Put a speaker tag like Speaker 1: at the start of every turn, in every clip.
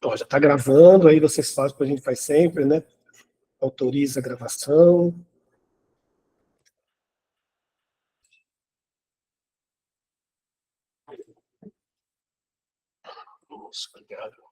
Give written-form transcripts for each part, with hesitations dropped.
Speaker 1: Ó, já está gravando, aí vocês fazem o que a gente faz sempre, né? Autoriza a gravação. Nossa, obrigado.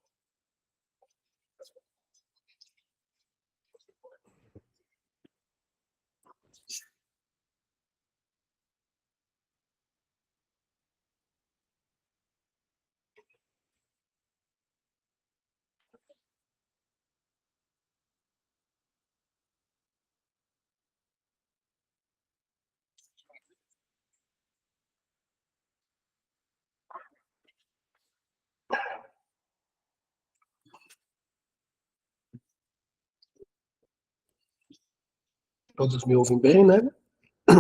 Speaker 1: Todos me ouvem bem, né?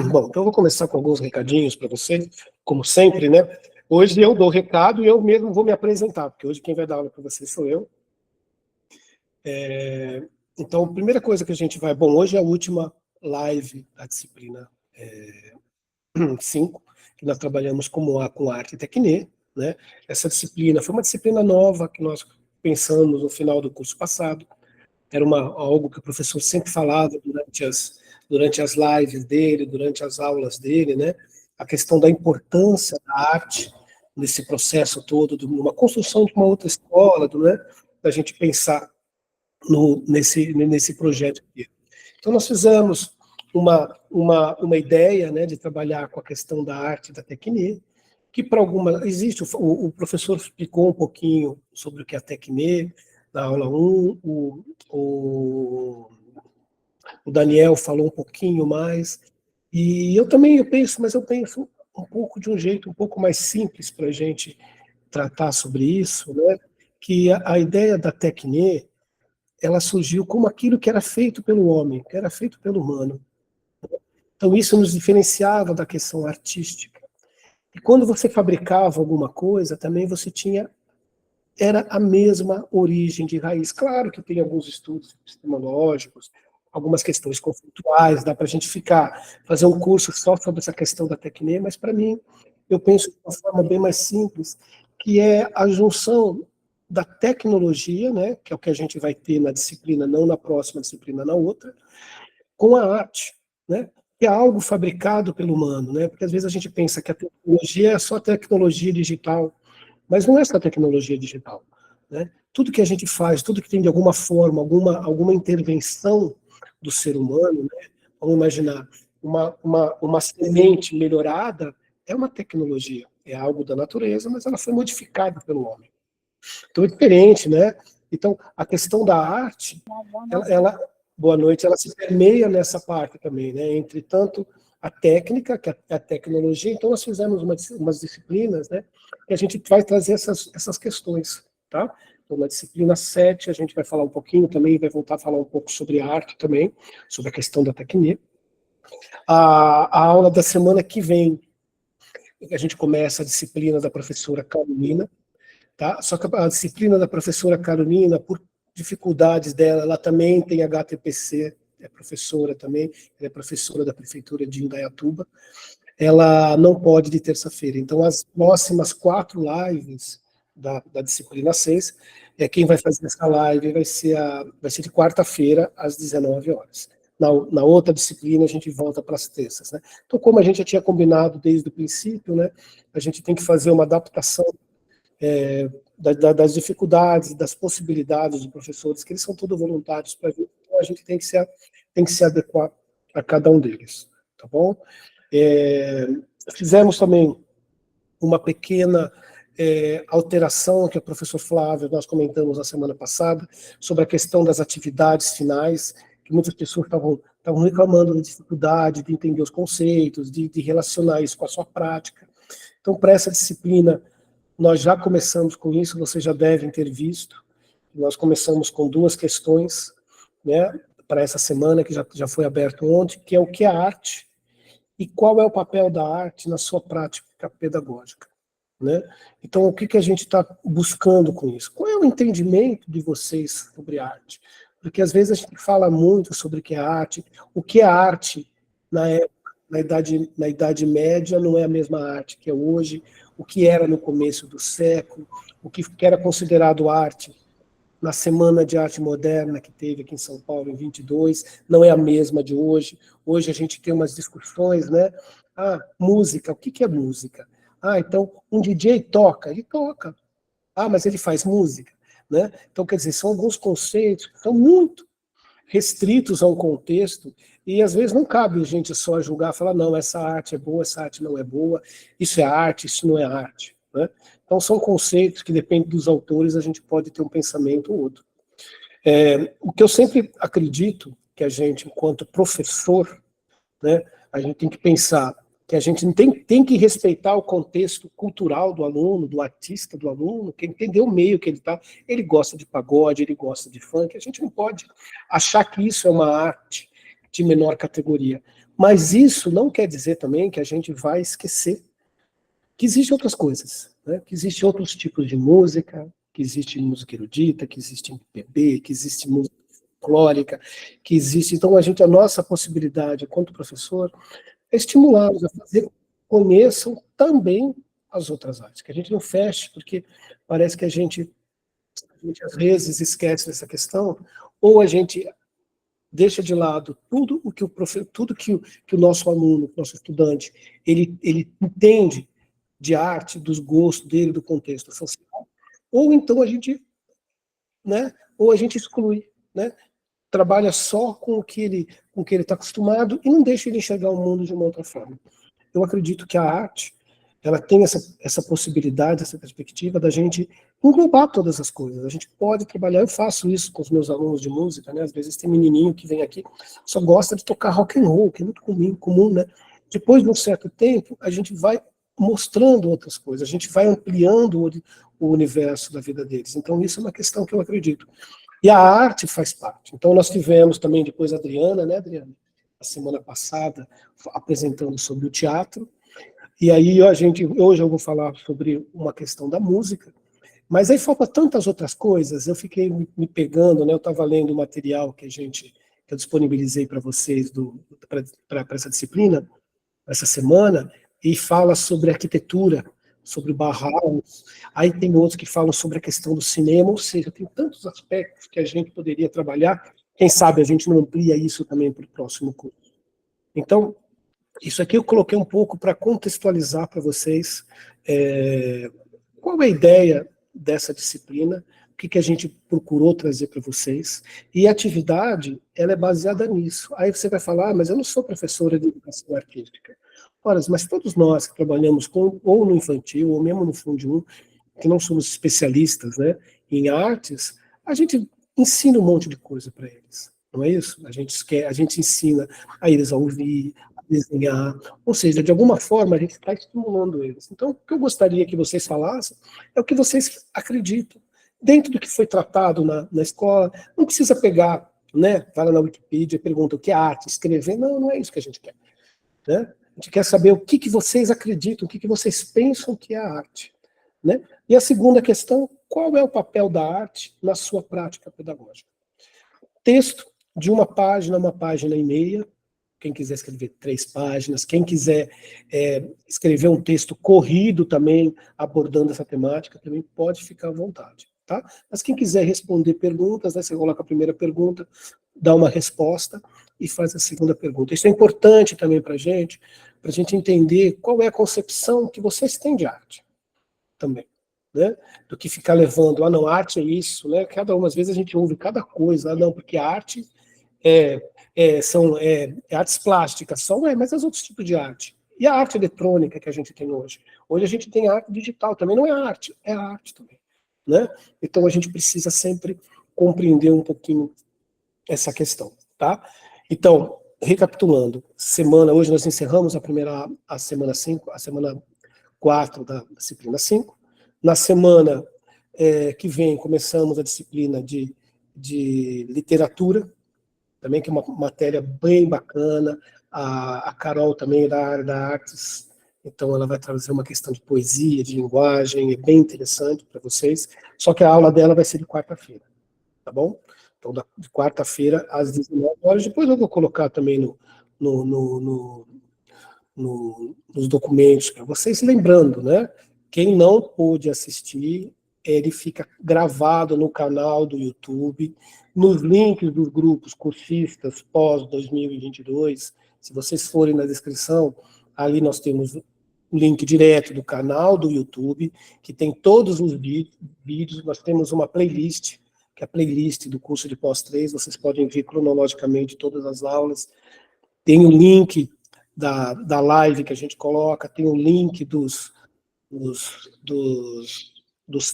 Speaker 1: Bom, então eu vou começar com alguns recadinhos para você, como sempre, né? Hoje eu dou recado e eu mesmo vou me apresentar, porque hoje quem vai dar aula para você sou eu. Então, a primeira coisa que a gente vai... Bom, hoje é a última live da disciplina 5, que nós trabalhamos com arte e tecnê, né? Essa disciplina foi uma disciplina nova que nós pensamos no final do curso passado. Era algo que o professor sempre falava durante as lives dele, durante as aulas dele, né? A questão da importância da arte nesse processo todo, de uma construção de uma outra escola, né? Da gente pensar nesse projeto aqui. Então, nós fizemos uma ideia, né, de trabalhar com a questão da arte e da tecnia, que para alguma... Existe, o professor explicou um pouquinho sobre o que é a tecnia, na aula 1, o Daniel falou um pouquinho mais, e eu penso um pouco de um jeito um pouco mais simples para a gente tratar sobre isso, né, que a ideia da tecnia, ela surgiu como aquilo que era feito pelo homem, que era feito pelo humano. Então isso nos diferenciava da questão artística. E quando você fabricava alguma coisa, também você tinha... Era a mesma origem de raiz. Claro que tem alguns estudos epistemológicos, algumas questões conceituais, dá para a gente fazer um curso só sobre essa questão da tecnia, mas para mim, eu penso de uma forma bem mais simples, que é a junção da tecnologia, né, que é o que a gente vai ter na disciplina, não na próxima disciplina, na outra, com a arte, né, que é algo fabricado pelo humano, né, porque às vezes a gente pensa que a tecnologia é só tecnologia digital, mas não é só tecnologia digital, né? Tudo que a gente faz, tudo que tem de alguma forma, alguma intervenção do ser humano, né? Vamos imaginar, uma semente melhorada é uma tecnologia, é algo da natureza, mas ela foi modificada pelo homem. Então é diferente, né? Então, a questão da arte, boa noite, ela se permeia nessa parte também, né? Entre tanto a técnica, que é a tecnologia, então nós fizemos umas disciplinas, né? Que a gente vai trazer essas questões, tá? Então, na disciplina 7, a gente vai falar um pouquinho também, vai voltar a falar um pouco sobre arte também, sobre a questão da técnica. A aula da semana que vem, a gente começa a disciplina da professora Carolina, tá? Só que a disciplina da professora Carolina, por dificuldades dela, ela também tem HTPC, é professora também, ela é professora da Prefeitura de Indaiatuba, ela não pode de terça-feira. Então, as próximas 4 lives da disciplina 6, quem vai fazer essa live vai ser de quarta-feira, às 19 horas. Na outra disciplina, a gente volta para as terças, né? Então, como a gente já tinha combinado desde o princípio, né, a gente tem que fazer uma adaptação das dificuldades, das possibilidades dos professores, que eles são todos voluntários para a gente, então a gente tem que se adequar a cada um deles, tá bom? Fizemos também uma pequena alteração que o professor Flávio, nós comentamos na semana passada, sobre a questão das atividades finais, que muitas pessoas estavam reclamando da dificuldade de entender os conceitos, de relacionar isso com a sua prática. Então, para essa disciplina, nós já começamos com isso, vocês já devem ter visto. Nós começamos com 2 questões, né, para essa semana, que já foi aberto ontem, que é o que é arte e qual é o papel da arte na sua prática pedagógica, né? Então, o que a gente está buscando com isso? Qual é o entendimento de vocês sobre arte? Porque, às vezes, a gente fala muito sobre o que é arte na época, na Idade Média não é a mesma arte que é hoje, o que era no começo do século, o que era considerado arte na Semana de Arte Moderna que teve aqui em São Paulo em 22, não é a mesma de hoje. Hoje a gente tem umas discussões, né? Ah, música, o que é música? Ah, então um DJ toca, ele toca. Ah, mas ele faz música, né? Então, quer dizer, são alguns conceitos que são muito restritos a um contexto, e às vezes não cabe a gente só julgar, falar, não, essa arte é boa, essa arte não é boa, isso é arte, isso não é arte, né? Então são conceitos que dependem dos autores, a gente pode ter um pensamento ou outro. O que eu sempre acredito, que a gente, enquanto professor, né, a gente tem que pensar que a gente tem que respeitar o contexto cultural do aluno, do artista do aluno, que entender o meio que ele está. Ele gosta de pagode, ele gosta de funk, a gente não pode achar que isso é uma arte de menor categoria. Mas isso não quer dizer também que a gente vai esquecer que existem outras coisas, né? Que existem outros tipos de música, que existe música erudita, que existe MPB, que existe música folclórica, que existe. Então, a nossa possibilidade, enquanto professor, é estimulá-los a fazer, conheçam também as outras artes, que a gente não feche, porque parece que a gente às vezes esquece dessa questão, ou a gente deixa de lado tudo o que o professor, tudo que o nosso aluno, nosso estudante, ele entende de arte, dos gostos dele, do contexto social, ou então a gente, né, ou a gente exclui, né, trabalha só com o que ele está acostumado e não deixa ele enxergar o mundo de uma outra forma. Eu acredito que a arte, ela tem essa possibilidade, essa perspectiva da gente englobar todas as coisas. A gente pode trabalhar, eu faço isso com os meus alunos de música, né? Às vezes tem menininho que vem aqui, só gosta de tocar rock and roll, que é muito comum, né? Depois de um certo tempo, a gente vai mostrando outras coisas, a gente vai ampliando o universo da vida deles. Então isso é uma questão que eu acredito. E a arte faz parte. Então nós tivemos também depois a Adriana, né, Adriana? A semana passada, apresentando sobre o teatro, e aí hoje eu vou falar sobre uma questão da música, mas aí falta tantas outras coisas, eu fiquei me pegando, né, eu estava lendo o material que eu disponibilizei para vocês para essa disciplina, essa semana, e fala sobre arquitetura, sobre Bauhaus, aí tem outros que falam sobre a questão do cinema, ou seja, tem tantos aspectos que a gente poderia trabalhar, quem sabe a gente não amplia isso também para o próximo curso. Então, isso aqui eu coloquei um pouco para contextualizar para vocês qual é a ideia dessa disciplina, o que a gente procurou trazer para vocês, e a atividade, ela é baseada nisso. Aí você vai falar, mas eu não sou professora de educação artística. Ora, mas todos nós que trabalhamos ou no infantil, ou mesmo no Fundo 1, que não somos especialistas, né, em artes, a gente ensina um monte de coisa para eles, não é isso? A gente ensina a eles a ouvir, a desenhar, ou seja, de alguma forma a gente está estimulando eles. Então, o que eu gostaria que vocês falassem é o que vocês acreditam, dentro do que foi tratado na escola. Não precisa pegar, né, vai lá na Wikipedia e pergunta o que é arte, escrever, não é isso que a gente quer, né? A gente quer saber o que vocês acreditam, o que vocês pensam que é a arte, né? E a segunda questão, qual é o papel da arte na sua prática pedagógica? Texto de uma página e meia, quem quiser escrever 3 páginas, quem quiser escrever um texto corrido também, abordando essa temática, também pode ficar à vontade, tá? Mas quem quiser responder perguntas, né, você coloca a primeira pergunta, dá uma resposta e faz a segunda pergunta. Isso é importante também para a gente entender qual é a concepção que vocês têm de arte também, né? Do que ficar levando, não, arte é isso, né? Às vezes a gente ouve cada coisa, não, porque a arte são artes plásticas, mas os outros tipos de arte. E a arte eletrônica que a gente tem hoje? Hoje a gente tem arte digital, também não é arte, é arte também, né? Então a gente precisa sempre compreender um pouquinho essa questão, tá? Então, recapitulando, hoje nós encerramos a semana 5, a semana 4 da disciplina 5. Na semana que vem, começamos a disciplina de literatura, também que é uma matéria bem bacana. A Carol também é da área da artes, então ela vai trazer uma questão de poesia, de linguagem, é bem interessante para vocês, só que a aula dela vai ser de quarta-feira, tá bom? Então, de quarta-feira às 19 horas, depois eu vou colocar também nos documentos para vocês, lembrando, né? Quem não pôde assistir, ele fica gravado no canal do YouTube, nos links dos grupos cursistas pós-2022. Se vocês forem na descrição, ali nós temos o link direto do canal do YouTube, que tem todos os vídeos. Nós temos uma playlist, que é a playlist do curso de pós-3, vocês podem ver cronologicamente todas as aulas. Tem o link da live que a gente coloca, tem o link dos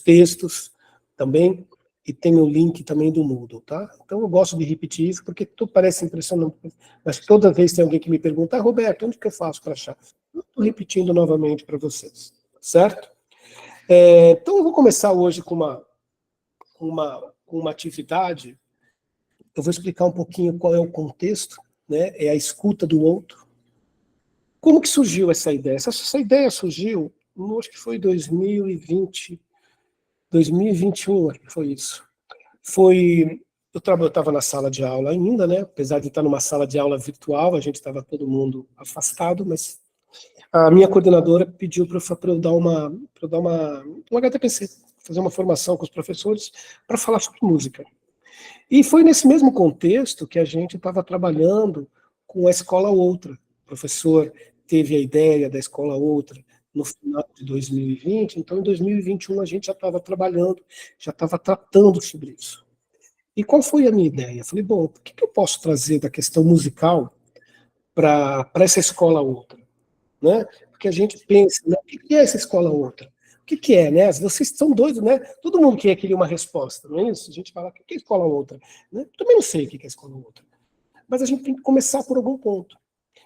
Speaker 1: textos também, e tem o link também do Moodle, tá? Então eu gosto de repetir isso, porque tudo parece impressionante, mas toda vez tem alguém que me pergunta, Roberto, onde que eu faço para achar? Eu estou repetindo novamente para vocês, certo? Então eu vou começar hoje com uma atividade. Eu vou explicar um pouquinho qual é o contexto, né? É a escuta do outro. Como que surgiu essa ideia? Essa ideia surgiu, acho que foi 2020, 2021, acho que foi isso. Eu estava na sala de aula ainda, né? Apesar de estar numa sala de aula virtual, a gente estava todo mundo afastado, mas a minha coordenadora pediu para eu dar um HTPC, fazer uma formação com os professores para falar sobre música. E foi nesse mesmo contexto que a gente estava trabalhando com a Escola Outra. O professor teve a ideia da Escola Outra no final de 2020, então em 2021 a gente já estava trabalhando, já estava tratando sobre isso. E qual foi a minha ideia? Eu falei, bom, o que eu posso trazer da questão musical para essa Escola Outra? Né? Porque a gente pensa, né, o que é essa Escola Outra? O que é, né? Vocês são doidos, né? Todo mundo queria uma resposta, não é isso? A gente fala, o que é Escola Outra? Né? Eu também não sei o que é Escola Outra. Mas a gente tem que começar por algum ponto.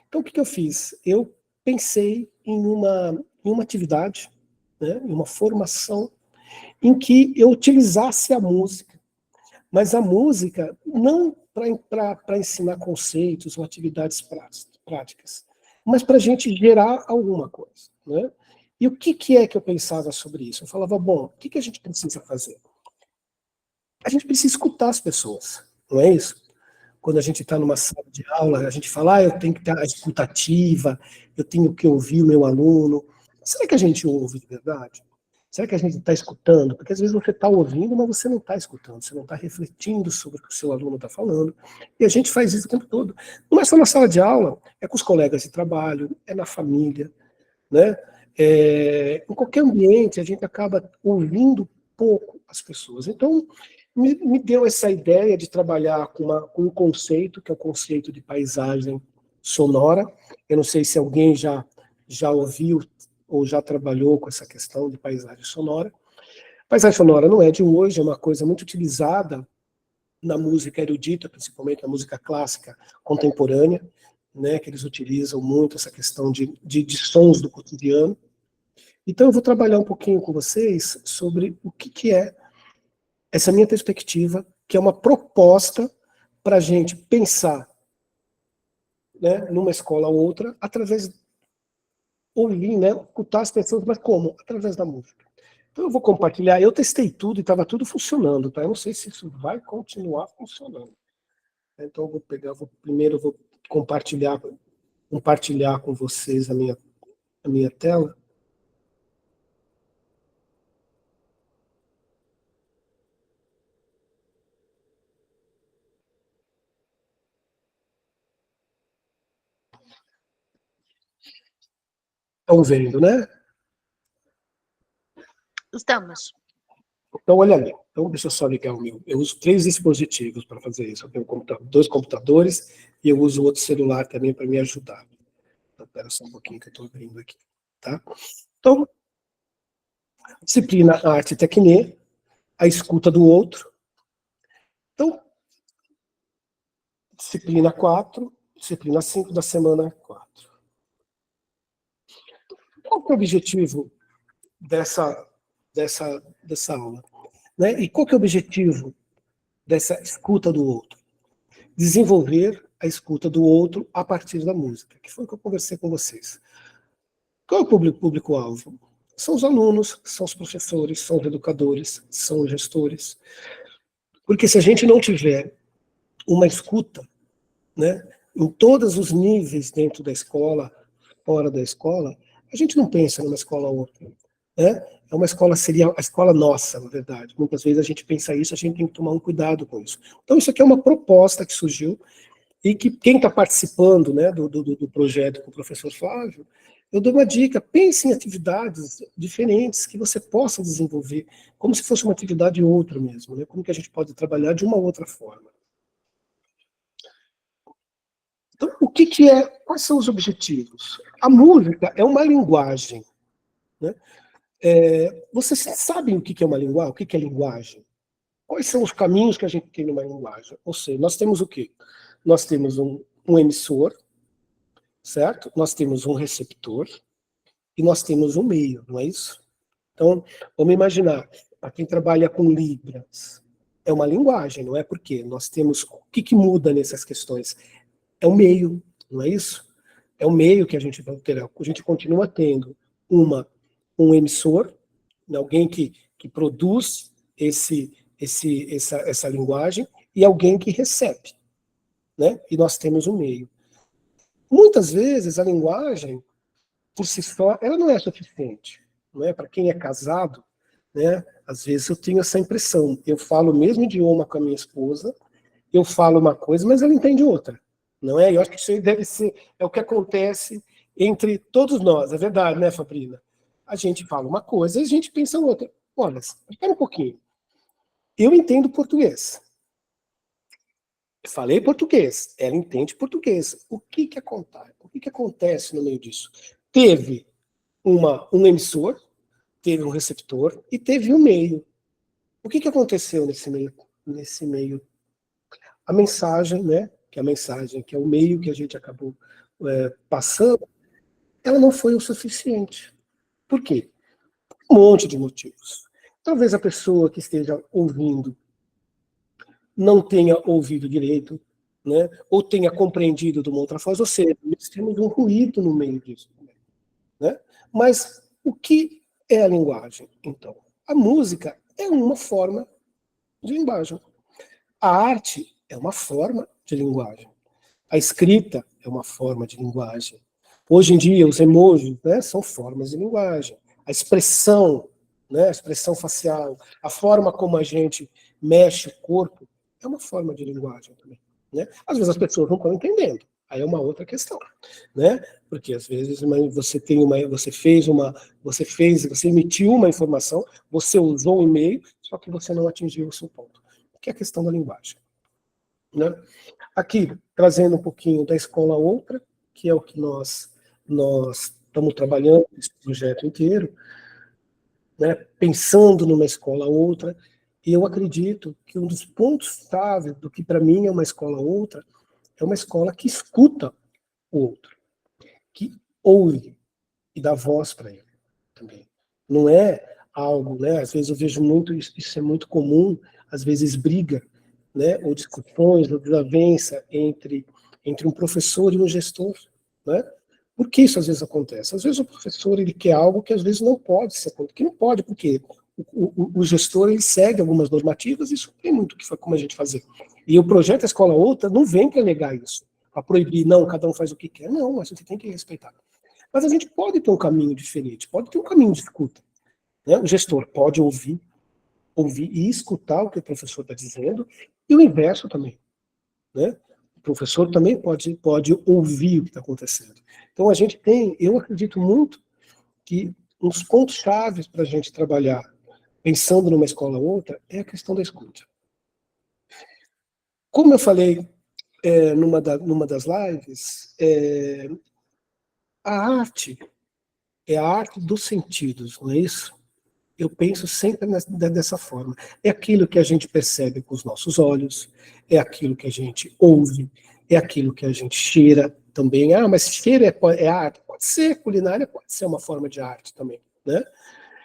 Speaker 1: Então, o que eu fiz? Eu pensei em uma atividade, né, em uma formação, em que eu utilizasse a música, mas a música não para ensinar conceitos ou atividades práticas, mas para a gente gerar alguma coisa. Né? E o que é que eu pensava sobre isso? Eu falava, bom, o que a gente precisa fazer? A gente precisa escutar as pessoas, não é isso? Quando a gente está numa sala de aula, a gente fala, eu tenho que ter a escutativa, eu tenho que ouvir o meu aluno. Será que a gente ouve de verdade? Será que a gente está escutando? Porque às vezes você está ouvindo, mas você não está escutando, você não está refletindo sobre o que o seu aluno está falando. E a gente faz isso o tempo todo. Não é só na sala de aula, é com os colegas de trabalho, é na família, né? Em qualquer ambiente, a gente acaba ouvindo pouco as pessoas. Então, me deu essa ideia de trabalhar com um conceito, que é o conceito de paisagem sonora. Eu não sei se alguém já ouviu ou já trabalhou com essa questão de paisagem sonora. Paisagem sonora não é de hoje, é uma coisa muito utilizada na música erudita, principalmente na música clássica contemporânea, né, que eles utilizam muito essa questão de sons do cotidiano. Então eu vou trabalhar um pouquinho com vocês sobre o que é essa minha perspectiva, que é uma proposta para a gente pensar, né, numa escola ou outra, através ouvir, né, escutar as pessoas, mas como? Através da música. Então eu vou compartilhar, eu testei tudo e estava tudo funcionando, tá? Eu não sei se isso vai continuar funcionando. Então eu vou pegar, primeiro eu vou compartilhar com vocês a minha tela. Estão vendo, né?
Speaker 2: Estamos.
Speaker 1: Então, olha ali. Então, deixa eu só ligar o meu. Eu uso 3 dispositivos para fazer isso. Eu tenho 2 computadores e eu uso outro celular também para me ajudar. Então, espera só um pouquinho que eu estou abrindo aqui. Tá? Então, disciplina Arte e Tecne, a escuta do outro. Então, disciplina 4, disciplina 5 da semana 4. Qual que é o objetivo dessa aula? Né? E qual que é o objetivo dessa escuta do outro? Desenvolver a escuta do outro a partir da música, que foi o que eu conversei com vocês. Qual é o público-alvo? São os alunos, são os professores, são os educadores, são os gestores. Porque se a gente não tiver uma escuta, né, em todos os níveis dentro da escola, fora da escola, a gente não pensa numa escola ou outra. Né? é uma escola, seria a escola nossa, na verdade. Muitas vezes a gente pensa isso, a gente tem que tomar um cuidado com isso. Então, isso aqui é uma proposta que surgiu, e que quem está participando, né, do projeto com o professor Flávio, eu dou uma dica: pense em atividades diferentes que você possa desenvolver, como se fosse uma atividade outra mesmo, né, como que a gente pode trabalhar de uma outra forma. Então, quais são os objetivos? A música é uma linguagem, né? Vocês sabem o que é uma linguagem? O que é linguagem? Quais são os caminhos que a gente tem numa linguagem? Ou seja, nós temos o quê? Nós temos um emissor, certo? Nós temos um receptor e nós temos um meio, não é isso? Então, vamos imaginar, para quem trabalha com Libras, é uma linguagem, não é? Porque nós temos, o que muda nessas questões? É o meio, não é isso? É o meio que a gente vai ter. A gente continua tendo um emissor, alguém que produz essa linguagem, e alguém que recebe, né? E nós temos um meio. Muitas vezes a linguagem, por si só, ela não é suficiente, não é? Para quem é casado, né? Às vezes eu tenho essa impressão. Eu falo o mesmo idioma com a minha esposa, eu falo uma coisa, mas ela entende outra, não é? Eu acho que isso aí deve ser, é o que acontece entre todos nós, é verdade, né, Fabrina? A gente fala uma coisa e a gente pensa outra. Olha, espera um pouquinho. Eu entendo português. Eu falei português, ela entende português. O que acontece? O que acontece no meio disso? Teve um emissor, teve um receptor e teve um meio. O que aconteceu nesse meio? Nesse meio, a mensagem, né? Que é a mensagem, que é o meio que a gente acabou passando, ela não foi o suficiente. Por quê? Um monte de motivos. Talvez a pessoa que esteja ouvindo não tenha ouvido direito, né? Ou tenha compreendido de uma outra forma, ou seja, nós temos um ruído no meio disso. Né? Mas o que é a linguagem, então? A música é uma forma de linguagem. A arte é uma forma de linguagem. A escrita é uma forma de linguagem. Hoje em dia, os emojis, né, são formas de linguagem. A expressão, né, a expressão facial, a forma como a gente mexe o corpo, é uma forma de linguagem também. Né? Às vezes as pessoas não estão entendendo. Aí é uma outra questão, né? Porque às vezes você emitiu uma informação, você usou um e-mail, só que você não atingiu o seu ponto, que é a questão da linguagem, né? Aqui, trazendo um pouquinho da escola outra, que é o que nós estamos trabalhando esse projeto inteiro, né, pensando numa escola outra, e eu acredito que um dos pontos-chave do que para mim é uma escola outra, é uma escola que escuta o outro, que ouve e dá voz para ele também. Não é algo, né, às vezes eu vejo muito, isso é muito comum, às vezes briga, né, ou discussões, ou desavença entre um professor e um gestor, né? Por que isso às vezes acontece? Às vezes o professor ele quer algo que às vezes não pode ser, que não pode, porque o gestor ele segue algumas normativas, e isso tem muito que foi como a gente fazer. E o projeto Escola Outra não vem para negar isso, para proibir, não, cada um faz o que quer, não, mas você tem que respeitar. Mas a gente pode ter um caminho diferente, pode ter um caminho de escuta, né? O gestor pode ouvir e escutar o que o professor está dizendo, e o inverso também, né? O professor também pode ouvir o que está acontecendo. Então, eu acredito muito que uns pontos chaves para a gente trabalhar, pensando numa escola ou outra, é a questão da escuta. Como eu falei numa das lives, a arte é a arte dos sentidos, não é isso? Eu penso sempre dessa forma. É aquilo que a gente percebe com os nossos olhos, é aquilo que a gente ouve, é aquilo que a gente cheira também. Ah, mas cheiro é arte? Pode ser, culinária pode ser uma forma de arte também, né?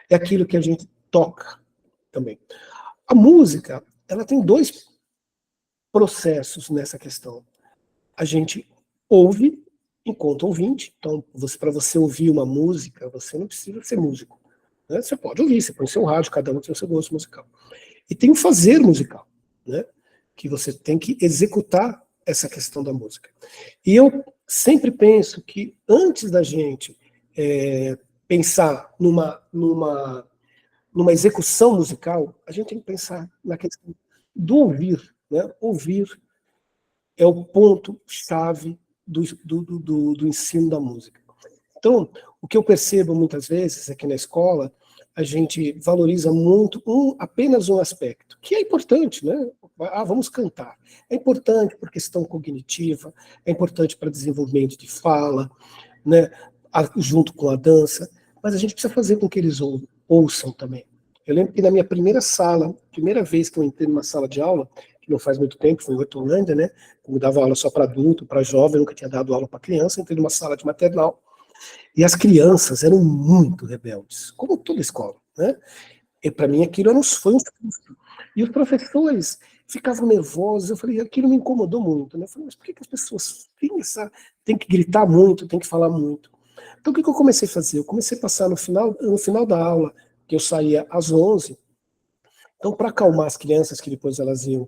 Speaker 1: É aquilo que a gente toca também. A música, ela tem dois processos nessa questão. A gente ouve enquanto ouvinte, então para você ouvir uma música, você não precisa ser músico. Né? Você pode ouvir, você põe seu rádio, cada um tem o seu gosto musical. E tem o fazer musical, né? Que você tem que executar essa questão da música. E eu sempre penso que antes da gente pensar numa numa execução musical, a gente tem que pensar na questão do ouvir, né? Ouvir é o ponto-chave do ensino da música. Então, o que eu percebo muitas vezes aqui na escola, a gente valoriza muito apenas um aspecto, que é importante, né? Ah, vamos cantar. É importante por questão cognitiva, é importante para desenvolvimento de fala, né? Junto com a dança, mas a gente precisa fazer com que eles ouçam também. Eu lembro que na minha primeira vez que eu entrei numa sala de aula, que não faz muito tempo, foi em Hortolândia, né? Eu dava aula só para adulto, para jovem, nunca tinha dado aula para criança, entrei numa sala de maternal, e as crianças eram muito rebeldes, como toda escola, né? E para mim aquilo foi um susto. E os professores ficavam nervosos, eu falei, aquilo me incomodou muito, né? Eu falei, mas por que as pessoas têm que gritar muito, têm que falar muito? Então o que eu comecei a fazer? Eu comecei a passar no final da aula, que eu saía às 11, então para acalmar as crianças, que depois elas iam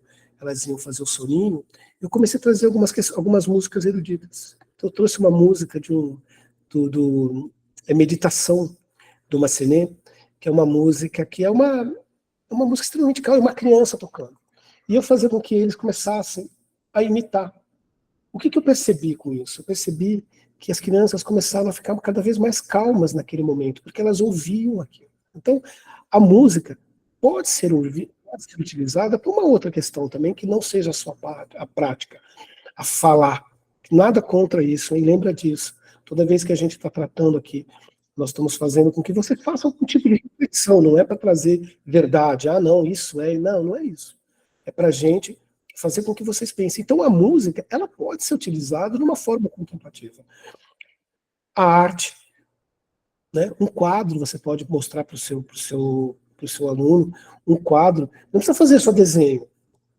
Speaker 1: fazer o soninho, eu comecei a trazer algumas músicas eruditas. Então eu trouxe uma música Meditação, do Massenet, que é uma música uma música extremamente calma, uma criança tocando. E eu fazia com que eles começassem a imitar. O que eu percebi com isso? Eu percebi que as crianças começaram a ficar cada vez mais calmas naquele momento, porque elas ouviam aquilo. Então, a música pode ser utilizada para uma outra questão também, que não seja só a prática, a falar. Nada contra isso, hein? Lembra disso. Toda vez que a gente está tratando aqui, nós estamos fazendo com que você faça algum tipo de reflexão, não é para trazer verdade. Ah, não, isso é. Não, não é isso. É para a gente fazer com que vocês pensem. Então, a música, ela pode ser utilizada de uma forma contemplativa. A arte, né? Um quadro você pode mostrar para o seu aluno, um quadro. Não precisa fazer só desenho.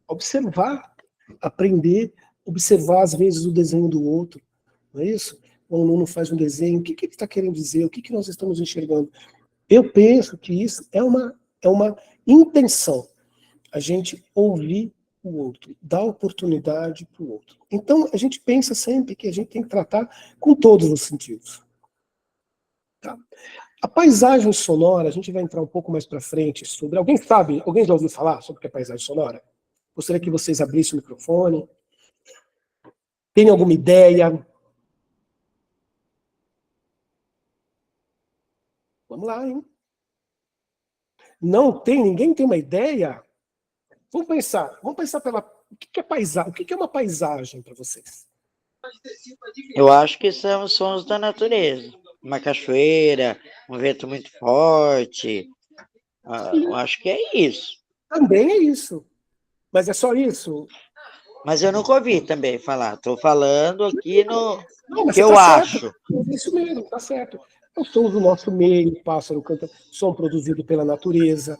Speaker 1: Observar, aprender, observar, às vezes, o desenho do outro. Não é isso? O aluno faz um desenho, o que ele está querendo dizer, o que nós estamos enxergando. Eu penso que isso é uma intenção, a gente ouvir o outro, dar oportunidade para o outro. Então, a gente pensa sempre que a gente tem que tratar com todos os sentidos. Tá? A paisagem sonora, a gente vai entrar um pouco mais para frente sobre... Alguém já ouviu falar sobre o que é paisagem sonora? Gostaria que vocês abrissem o microfone. Tem alguma ideia? Vamos lá, hein? Não tem? Ninguém tem uma ideia? Vamos pensar o que é paisagem? O que é uma paisagem para vocês?
Speaker 2: Eu acho que são os sons da natureza. Uma cachoeira, um vento muito forte. Eu acho que é isso.
Speaker 1: Também é isso. Mas é só isso?
Speaker 2: Mas eu nunca ouvi também falar. Estou falando aqui no
Speaker 1: Não, mas
Speaker 2: que
Speaker 1: você
Speaker 2: eu
Speaker 1: está certo.
Speaker 2: acho.
Speaker 1: É isso mesmo, está certo. É o som do nosso meio, o pássaro canta, som produzido pela natureza.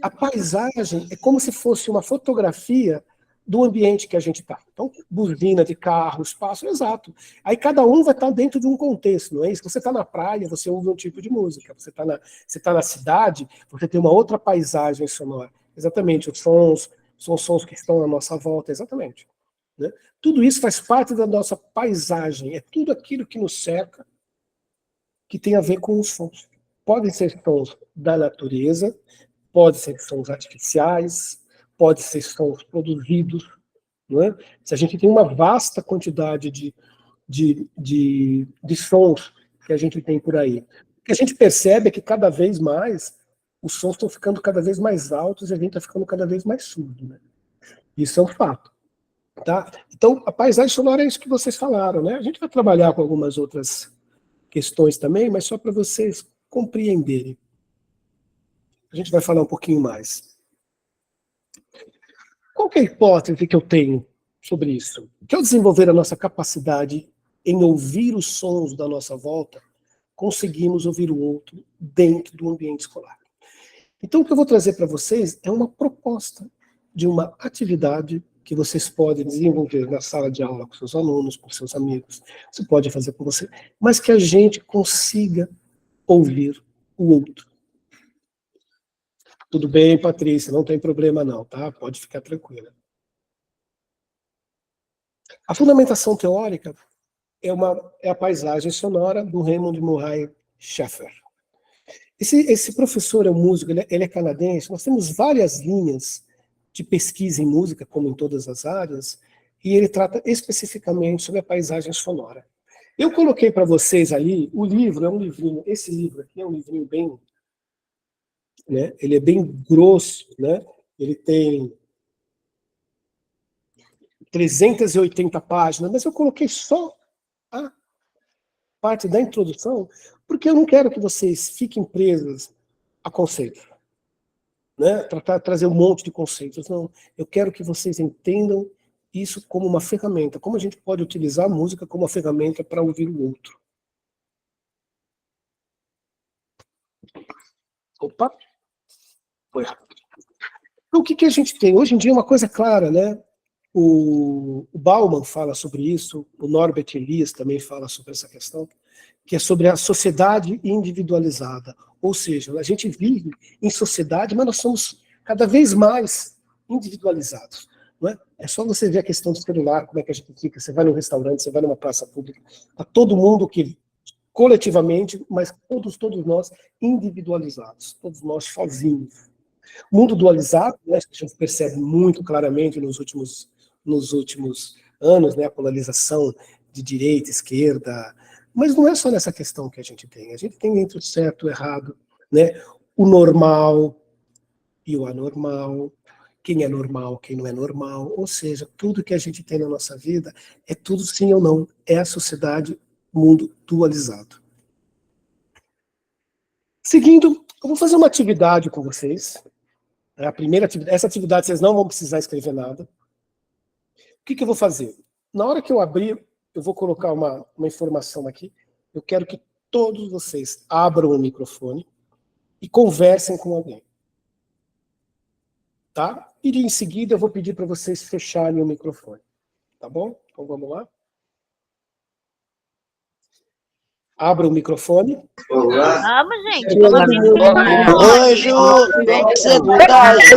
Speaker 1: A paisagem é como se fosse uma fotografia do ambiente que a gente está. Então, buzina de carro, espaço, exato. Aí cada um vai estar dentro de um contexto, não é isso? Você está na praia, você ouve um tipo de música. Você tá na cidade, você tem uma outra paisagem sonora. Exatamente, os sons são sons que estão à nossa volta, exatamente. Né? Tudo isso faz parte da nossa paisagem, é tudo aquilo que nos cerca que tem a ver com os sons. Podem ser sons da natureza, podem ser sons artificiais, podem ser sons produzidos. Não é? Se a gente tem uma vasta quantidade de sons que a gente tem por aí, o que a gente percebe é que cada vez mais os sons estão ficando cada vez mais altos e a gente está ficando cada vez mais surdo. Né? Isso é um fato. Tá? Então, a paisagem sonora é isso que vocês falaram. Né? A gente vai trabalhar com algumas outras questões também, mas só para vocês compreenderem. A gente vai falar um pouquinho mais. Qual que é a hipótese que eu tenho sobre isso? Que ao desenvolver a nossa capacidade em ouvir os sons da nossa volta, conseguimos ouvir o outro dentro do ambiente escolar. Então, o que eu vou trazer para vocês é uma proposta de uma atividade que vocês podem desenvolver na sala de aula com seus alunos, com seus amigos, você pode fazer com você, mas que a gente consiga ouvir o outro. Tudo bem, Patrícia, não tem problema não, tá? Pode ficar tranquila. A fundamentação teórica é a paisagem sonora do Raymond Murray Schaeffer. Esse professor é um músico, ele é canadense. Nós temos várias linhas de pesquisa em música, como em todas as áreas, e ele trata especificamente sobre a paisagem sonora. Eu coloquei para vocês ali, o livro é um livrinho, esse livro aqui é um livrinho bem, né, ele é bem grosso, né, ele tem 380 páginas, mas eu coloquei só a parte da introdução, porque eu não quero que vocês fiquem presos a conceitos, né, trazer um monte de conceitos, não, eu quero que vocês entendam isso como uma ferramenta, como a gente pode utilizar a música como uma ferramenta para ouvir o outro. Opa! Foi rápido. Então, o que a gente tem? Hoje em dia é uma coisa clara, né? O Bauman fala sobre isso, o Norbert Elias também fala sobre essa questão, que é sobre a sociedade individualizada. Ou seja, a gente vive em sociedade, mas nós somos cada vez mais individualizados. Não é? É só você ver a questão do celular, como é que a gente fica. Você vai num restaurante, você vai numa praça pública, está todo mundo que coletivamente, mas todos nós individualizados, todos nós sozinhos. O mundo dualizado, né, que a gente percebe muito claramente nos últimos anos, né, a polarização de direita, esquerda, mas não é só nessa questão que a gente tem entre o certo e o errado, né, o normal e o anormal, quem é normal, quem não é normal, ou seja, tudo que a gente tem na nossa vida é tudo sim ou não, é a sociedade, mundo dualizado. Seguindo, eu vou fazer uma atividade com vocês. A primeira atividade, essa atividade vocês não vão precisar escrever nada. O que eu vou fazer? Na hora que eu abrir, eu vou colocar uma informação aqui. Eu quero que todos vocês abram o microfone e conversem com alguém. Tá? E em seguida eu vou pedir para vocês fecharem o microfone. Tá bom? Então vamos lá. Abra o microfone.
Speaker 3: Vamos, gente.
Speaker 2: Oi, Ju. Como é que você tá, Ju?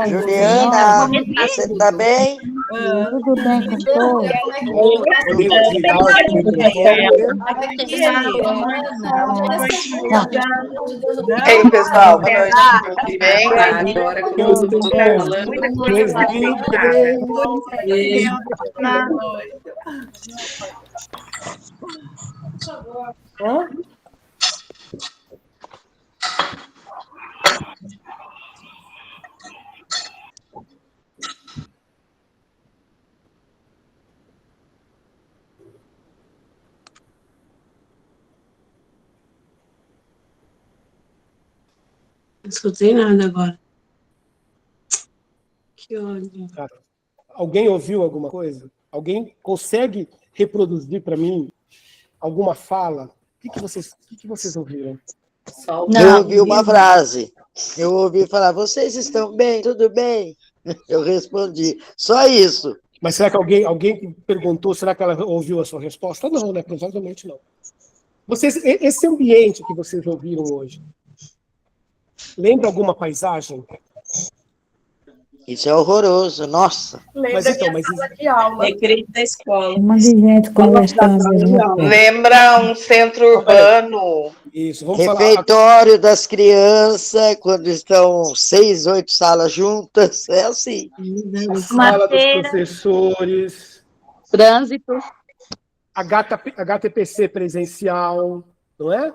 Speaker 2: Juliana, você tá bem?
Speaker 4: Tudo bem com todos?
Speaker 5: E aí, pessoal, boa noite, tudo bem?
Speaker 4: Agora que eu estou falando,
Speaker 6: Não escutei nada agora. Que ódio.
Speaker 1: Alguém ouviu alguma coisa? Alguém consegue reproduzir para mim alguma fala? O que vocês ouviram?
Speaker 2: Eu ouvi uma frase. Eu ouvi falar, vocês estão bem? Tudo bem? Eu respondi, só isso.
Speaker 1: Mas será que alguém perguntou, será que ela ouviu a sua resposta? Não, né? Provavelmente não. Esse ambiente que vocês ouviram hoje, lembra alguma paisagem?
Speaker 2: Isso é horroroso, nossa.
Speaker 5: Lembra sala de aula.
Speaker 6: Recreio da escola.
Speaker 4: Um monte de gente conversando.
Speaker 5: Lembra um centro urbano.
Speaker 1: Isso, vamos
Speaker 2: Refeitório das crianças, quando estão 6, 8 salas juntas, é assim.
Speaker 1: Sala dos professores.
Speaker 3: Trânsito.
Speaker 1: HTPC presencial, não é?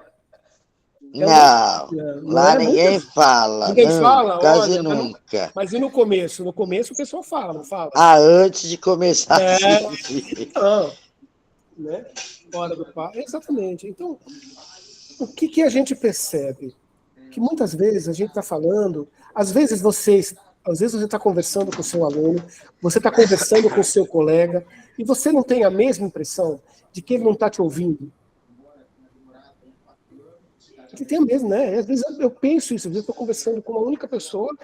Speaker 2: Não, lá ninguém fala.
Speaker 1: Ninguém
Speaker 2: não,
Speaker 1: fala?
Speaker 2: Quase
Speaker 1: Olha,
Speaker 2: nunca.
Speaker 1: Mas e no começo? No começo o pessoal fala, não fala?
Speaker 2: Antes de começar.
Speaker 1: Não, né? Hora do papo. Exatamente. Então, o que a gente percebe? Que muitas vezes a gente está falando, às vezes você está conversando com o seu aluno, você está conversando com o seu colega, e você não tem a mesma impressão de que ele não está te ouvindo. Você tem a mesma, né? Às vezes eu penso isso, às vezes eu estou conversando com uma única pessoa,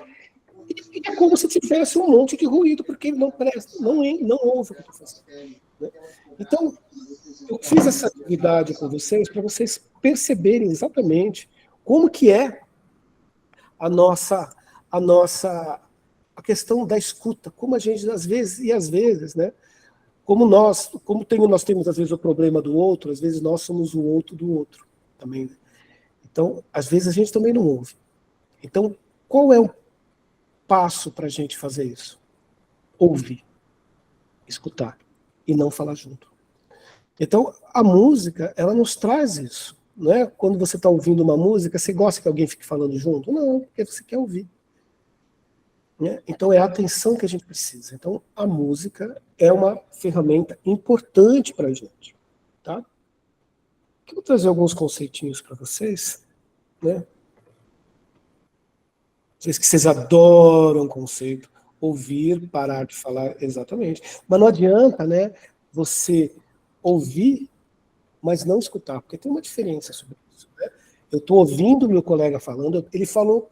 Speaker 1: e é como se tivesse um monte de ruído, porque ele não presta, não ouve o que eu estou fazendo. né? Então, eu fiz essa atividade com vocês para vocês perceberem exatamente como que é a questão da escuta, como a gente, às vezes, né? Nós temos, às vezes, o problema do outro, às vezes nós somos o outro do outro também, né? Então, às vezes a gente também não ouve. Então, qual é o passo para a gente fazer isso? Ouvir, escutar e não falar junto. Então, a música, ela nos traz isso, não é? Quando você está ouvindo uma música, você gosta que alguém fique falando junto? Não, porque você quer ouvir, né? Então, é a atenção que a gente precisa. Então, a música é uma ferramenta importante para a gente, tá? Eu vou trazer alguns conceitinhos para vocês, né? Vocês que vocês adoram conceito, ouvir, parar de falar, exatamente. Mas não adianta, né, você ouvir, mas não escutar, porque tem uma diferença sobre isso, né? Eu estou ouvindo o meu colega falando, ele falou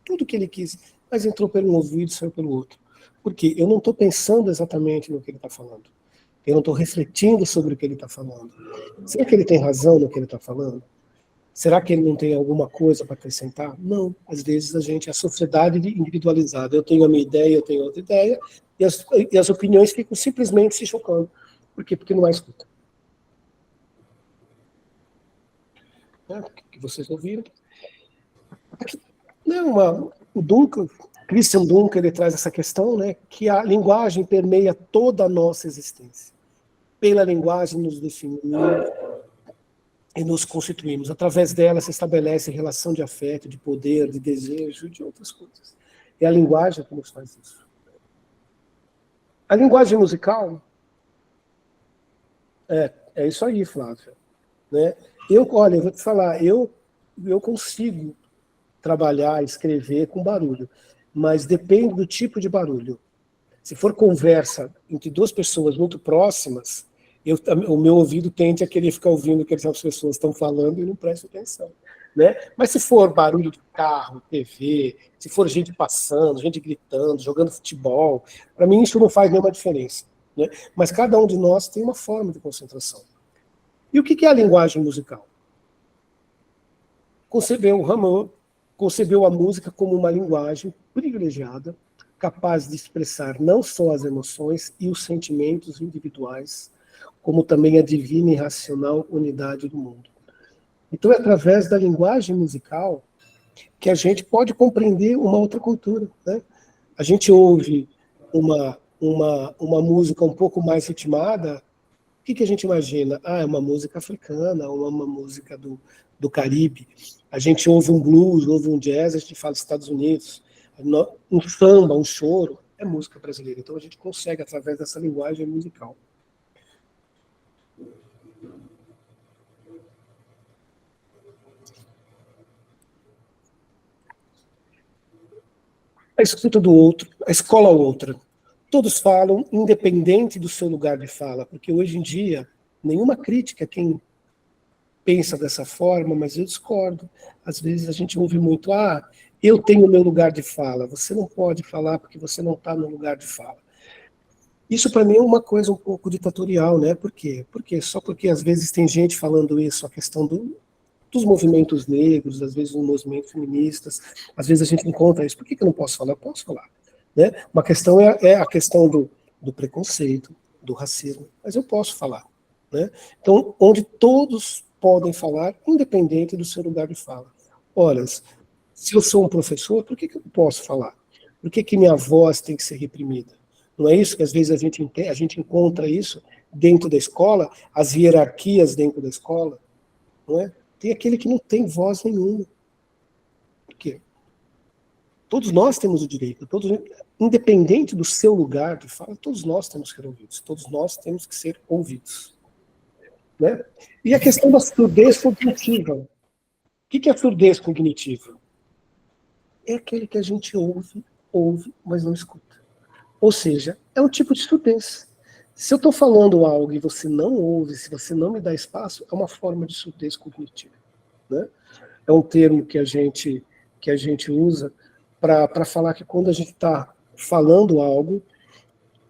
Speaker 1: tudo o que ele quis, mas entrou pelo um ouvido e saiu pelo outro. Por quê? Eu não estou pensando exatamente no que ele está falando. Eu não estou refletindo sobre o que ele está falando. Será que ele tem razão no que ele está falando? Será que ele não tem alguma coisa para acrescentar? Não. Às vezes a sociedade individualizada. Eu tenho a minha ideia, eu tenho outra ideia, e as opiniões ficam simplesmente se chocando. Por quê? Porque não há escuta. O que vocês ouviram? Aqui, né, o Duncan, Christian Duncan, ele traz essa questão, né, que a linguagem permeia toda a nossa existência. Pela linguagem nos definimos e nos constituímos. Através dela se estabelece relação de afeto, de poder, de desejo e de outras coisas. É a linguagem que nos faz isso. A linguagem musical é isso aí, Flávia, né? Olha, eu vou te falar, eu consigo trabalhar, escrever com barulho, mas depende do tipo de barulho. Se for conversa entre duas pessoas muito próximas, o meu ouvido tende a querer ficar ouvindo o que as pessoas estão falando e não presto atenção, né? Mas se for barulho de carro, TV, se for gente passando, gente gritando, jogando futebol, para mim isso não faz nenhuma diferença, né? Mas cada um de nós tem uma forma de concentração. E o que é a linguagem musical? Rameau concebeu a música como uma linguagem privilegiada, capaz de expressar não só as emoções e os sentimentos individuais, como também a divina e racional unidade do mundo. Então é através da linguagem musical que a gente pode compreender uma outra cultura, né? A gente ouve uma música um pouco mais ritmada, o que a gente imagina? É uma música africana, ou uma música do Caribe. A gente ouve um blues, ouve um jazz, a gente fala Estados Unidos. Um samba, um choro, é música brasileira. Então a gente consegue, através dessa linguagem musical. A escuta do outro, a escola outra. Todos falam, independente do seu lugar de fala, porque hoje em dia, nenhuma crítica a quem pensa dessa forma, mas eu discordo. Às vezes a gente ouve muito, eu tenho meu lugar de fala, você não pode falar porque você não está no lugar de fala. Isso para mim é uma coisa um pouco ditatorial, né? Por quê? Só porque às vezes tem gente falando isso, a questão dos movimentos negros, às vezes dos movimentos feministas, às vezes a gente encontra isso. Por que eu não posso falar? Eu posso falar, né? Uma questão é a questão do preconceito, do racismo, mas eu posso falar, né? Então, onde todos podem falar, independente do seu lugar de fala. Ora, se eu sou um professor, por que eu não posso falar? Por que minha voz tem que ser reprimida? Não é isso que às vezes a gente encontra isso dentro da escola, as hierarquias dentro da escola, não é? Tem aquele que não tem voz nenhuma. Por quê? Todos nós temos o direito, independente do seu lugar de fala, todos nós temos que ser ouvidos, todos nós temos que ser ouvidos, né? E a questão da surdez cognitiva. O que é a surdez cognitiva? É aquele que a gente ouve, mas não escuta. Ou seja, é um tipo de surdez. Se eu estou falando algo e você não ouve, se você não me dá espaço, é uma forma de surdez cognitiva, né? É um termo que a gente usa para falar que quando a gente está falando algo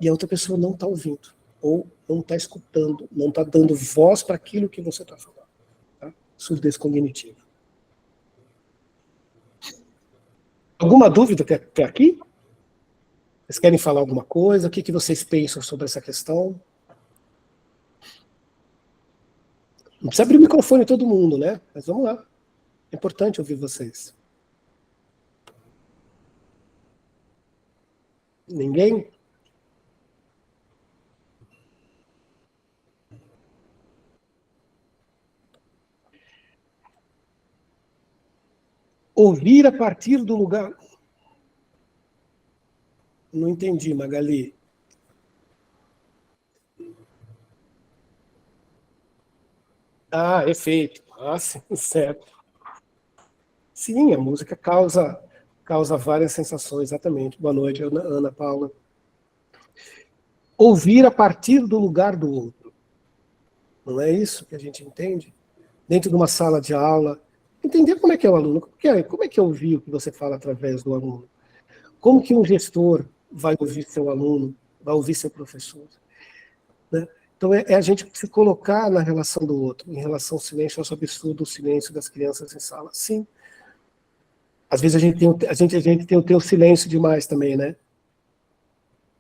Speaker 1: e a outra pessoa não está ouvindo. ou não está escutando, não está dando voz para aquilo que você está falando. Tá? Surdez cognitiva. Alguma dúvida até aqui? Vocês querem falar alguma coisa? O que vocês pensam sobre essa questão? Não precisa abrir o microfone todo mundo, né? Mas vamos lá. É importante ouvir vocês. Ninguém? Ouvir a partir do lugar... Não entendi, Magali. Ah, efeito. Ah, sim, certo. Sim, a música causa várias sensações, exatamente. Boa noite, Ana Paula. Ouvir a partir do lugar do outro. Não é isso que a gente entende? Dentro de uma sala de aula, entender como é que é o aluno, como é que é ouvir o que você fala através do aluno. Como que um gestor vai ouvir seu aluno, vai ouvir seu professor. Né? Então, é a gente se colocar na relação do outro, em relação ao silêncio, ao absurdo, o silêncio das crianças em sala. Sim. Às vezes a gente tem o silêncio demais também, né?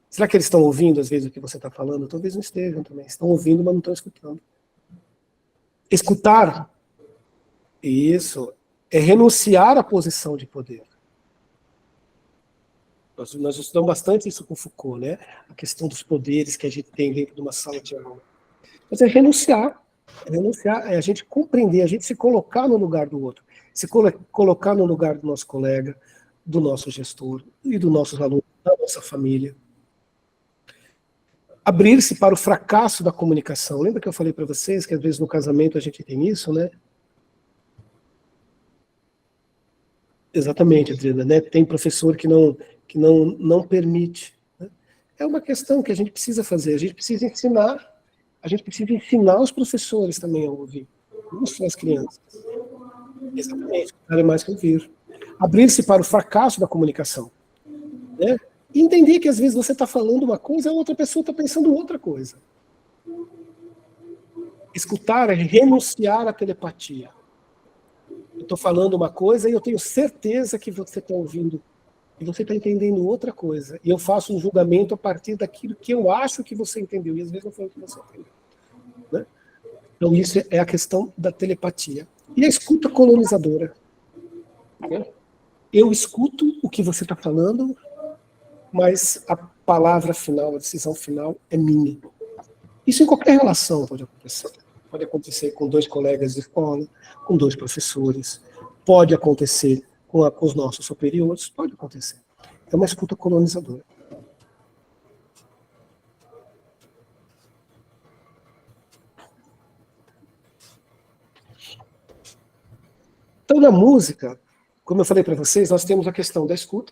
Speaker 1: Será que eles estão ouvindo, às vezes, o que você está falando? Talvez não estejam também. Estão ouvindo, mas não estão escutando. Escutar, isso, é renunciar à posição de poder. Nós estudamos bastante isso com Foucault, né? A questão dos poderes que a gente tem dentro de uma sala de aula. Mas é renunciar, é a gente compreender, a gente se colocar no lugar do outro, se colocar no lugar do nosso colega, do nosso gestor e dos nossos alunos, da nossa família. Abrir-se para o fracasso da comunicação. Lembra que eu falei para vocês que às vezes no casamento a gente tem isso, né? Exatamente, Adriana, né? Tem professor que não permite. Né? É uma questão que a gente precisa fazer, a gente precisa ensinar os professores também a ouvir, não só as crianças. Exatamente, é mais que ouvir. Abrir-se para o fracasso da comunicação. Né? E entender que às vezes você está falando uma coisa e a outra pessoa está pensando outra coisa. Escutar é renunciar à telepatia. Eu estou falando uma coisa e eu tenho certeza que você está ouvindo e você está entendendo outra coisa. E eu faço um julgamento a partir daquilo que eu acho que você entendeu, e às vezes não foi o que você entendeu. Né? Então isso é a questão da telepatia. E a escuta colonizadora. Né? Eu escuto o que você está falando, mas a palavra final, a decisão final é minha. Isso em qualquer relação pode acontecer. Pode acontecer com 2 colegas de escola, com 2 professores, pode acontecer com os nossos superiores, pode acontecer. É uma escuta colonizadora. Então, na música, como eu falei para vocês, nós temos a questão da escuta,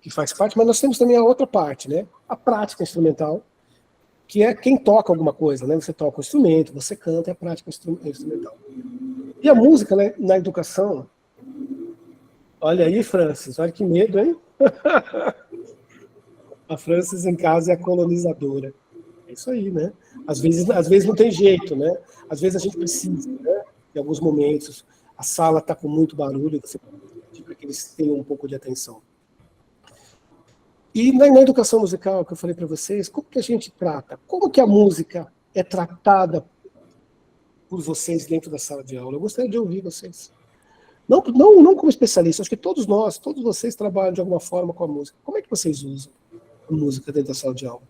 Speaker 1: que faz parte, mas nós temos também a outra parte, né? A prática instrumental, que é quem toca alguma coisa, né? Você toca um instrumento, você canta, é a prática instrumental. E a música, né, na educação, olha aí, Francis, olha que medo, hein? A Francis em casa é a colonizadora. É isso aí, né? Às vezes não tem jeito, né? Às vezes a gente precisa, né? Em alguns momentos, a sala está com muito barulho, você pede para que eles tenham um pouco de atenção. E na educação musical, que eu falei para vocês, como que a gente trata? Como que a música é tratada por vocês dentro da sala de aula? Eu gostaria de ouvir vocês. Não como especialista, acho que todos vocês trabalham de alguma forma com a música. Como é que vocês usam a música dentro da sala de aula?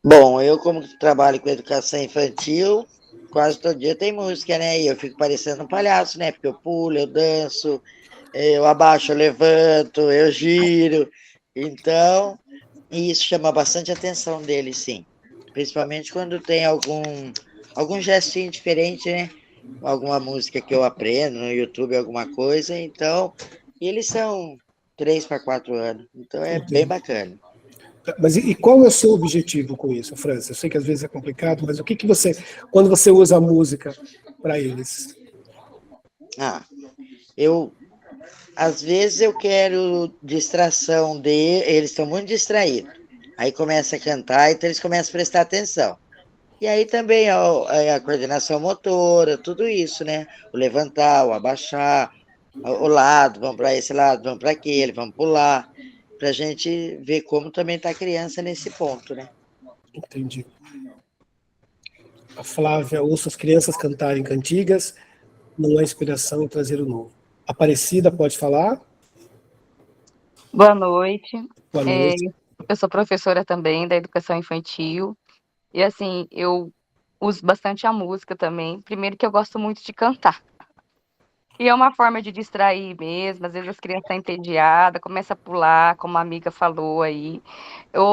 Speaker 2: Bom, eu como trabalho com educação infantil, quase todo dia tem música, né? E eu fico parecendo um palhaço, né? Porque eu pulo, eu danço, eu abaixo, eu levanto, eu giro. Então, isso chama bastante atenção deles, sim. Principalmente quando tem algum gestinho diferente, né? Alguma música que eu aprendo no YouTube, alguma coisa. Então, e eles são 3 para 4 anos. Então, é bem bacana.
Speaker 1: Mas e qual é o seu objetivo com isso, França? Eu sei que às vezes é complicado, mas o que você, quando você usa a música para eles?
Speaker 2: Às vezes eu quero distração eles estão muito distraídos. Aí começa a cantar, então eles começam a prestar atenção. E aí também a coordenação motora, tudo isso, né? O levantar, o abaixar, o lado, vamos para esse lado, vamos para aquele, vamos pular, para a gente ver como também está a criança nesse ponto, né?
Speaker 1: Entendi. A Flávia, ouço as crianças cantarem cantigas, não há inspiração em trazer o novo. Aparecida, pode falar?
Speaker 7: Boa noite.
Speaker 1: Boa noite.
Speaker 7: Eu sou professora também da educação infantil. E assim, eu uso bastante a música também. Primeiro que eu gosto muito de cantar. E é uma forma de distrair mesmo. Às vezes as crianças estão entediadas, começam a pular, como a amiga falou aí. Eu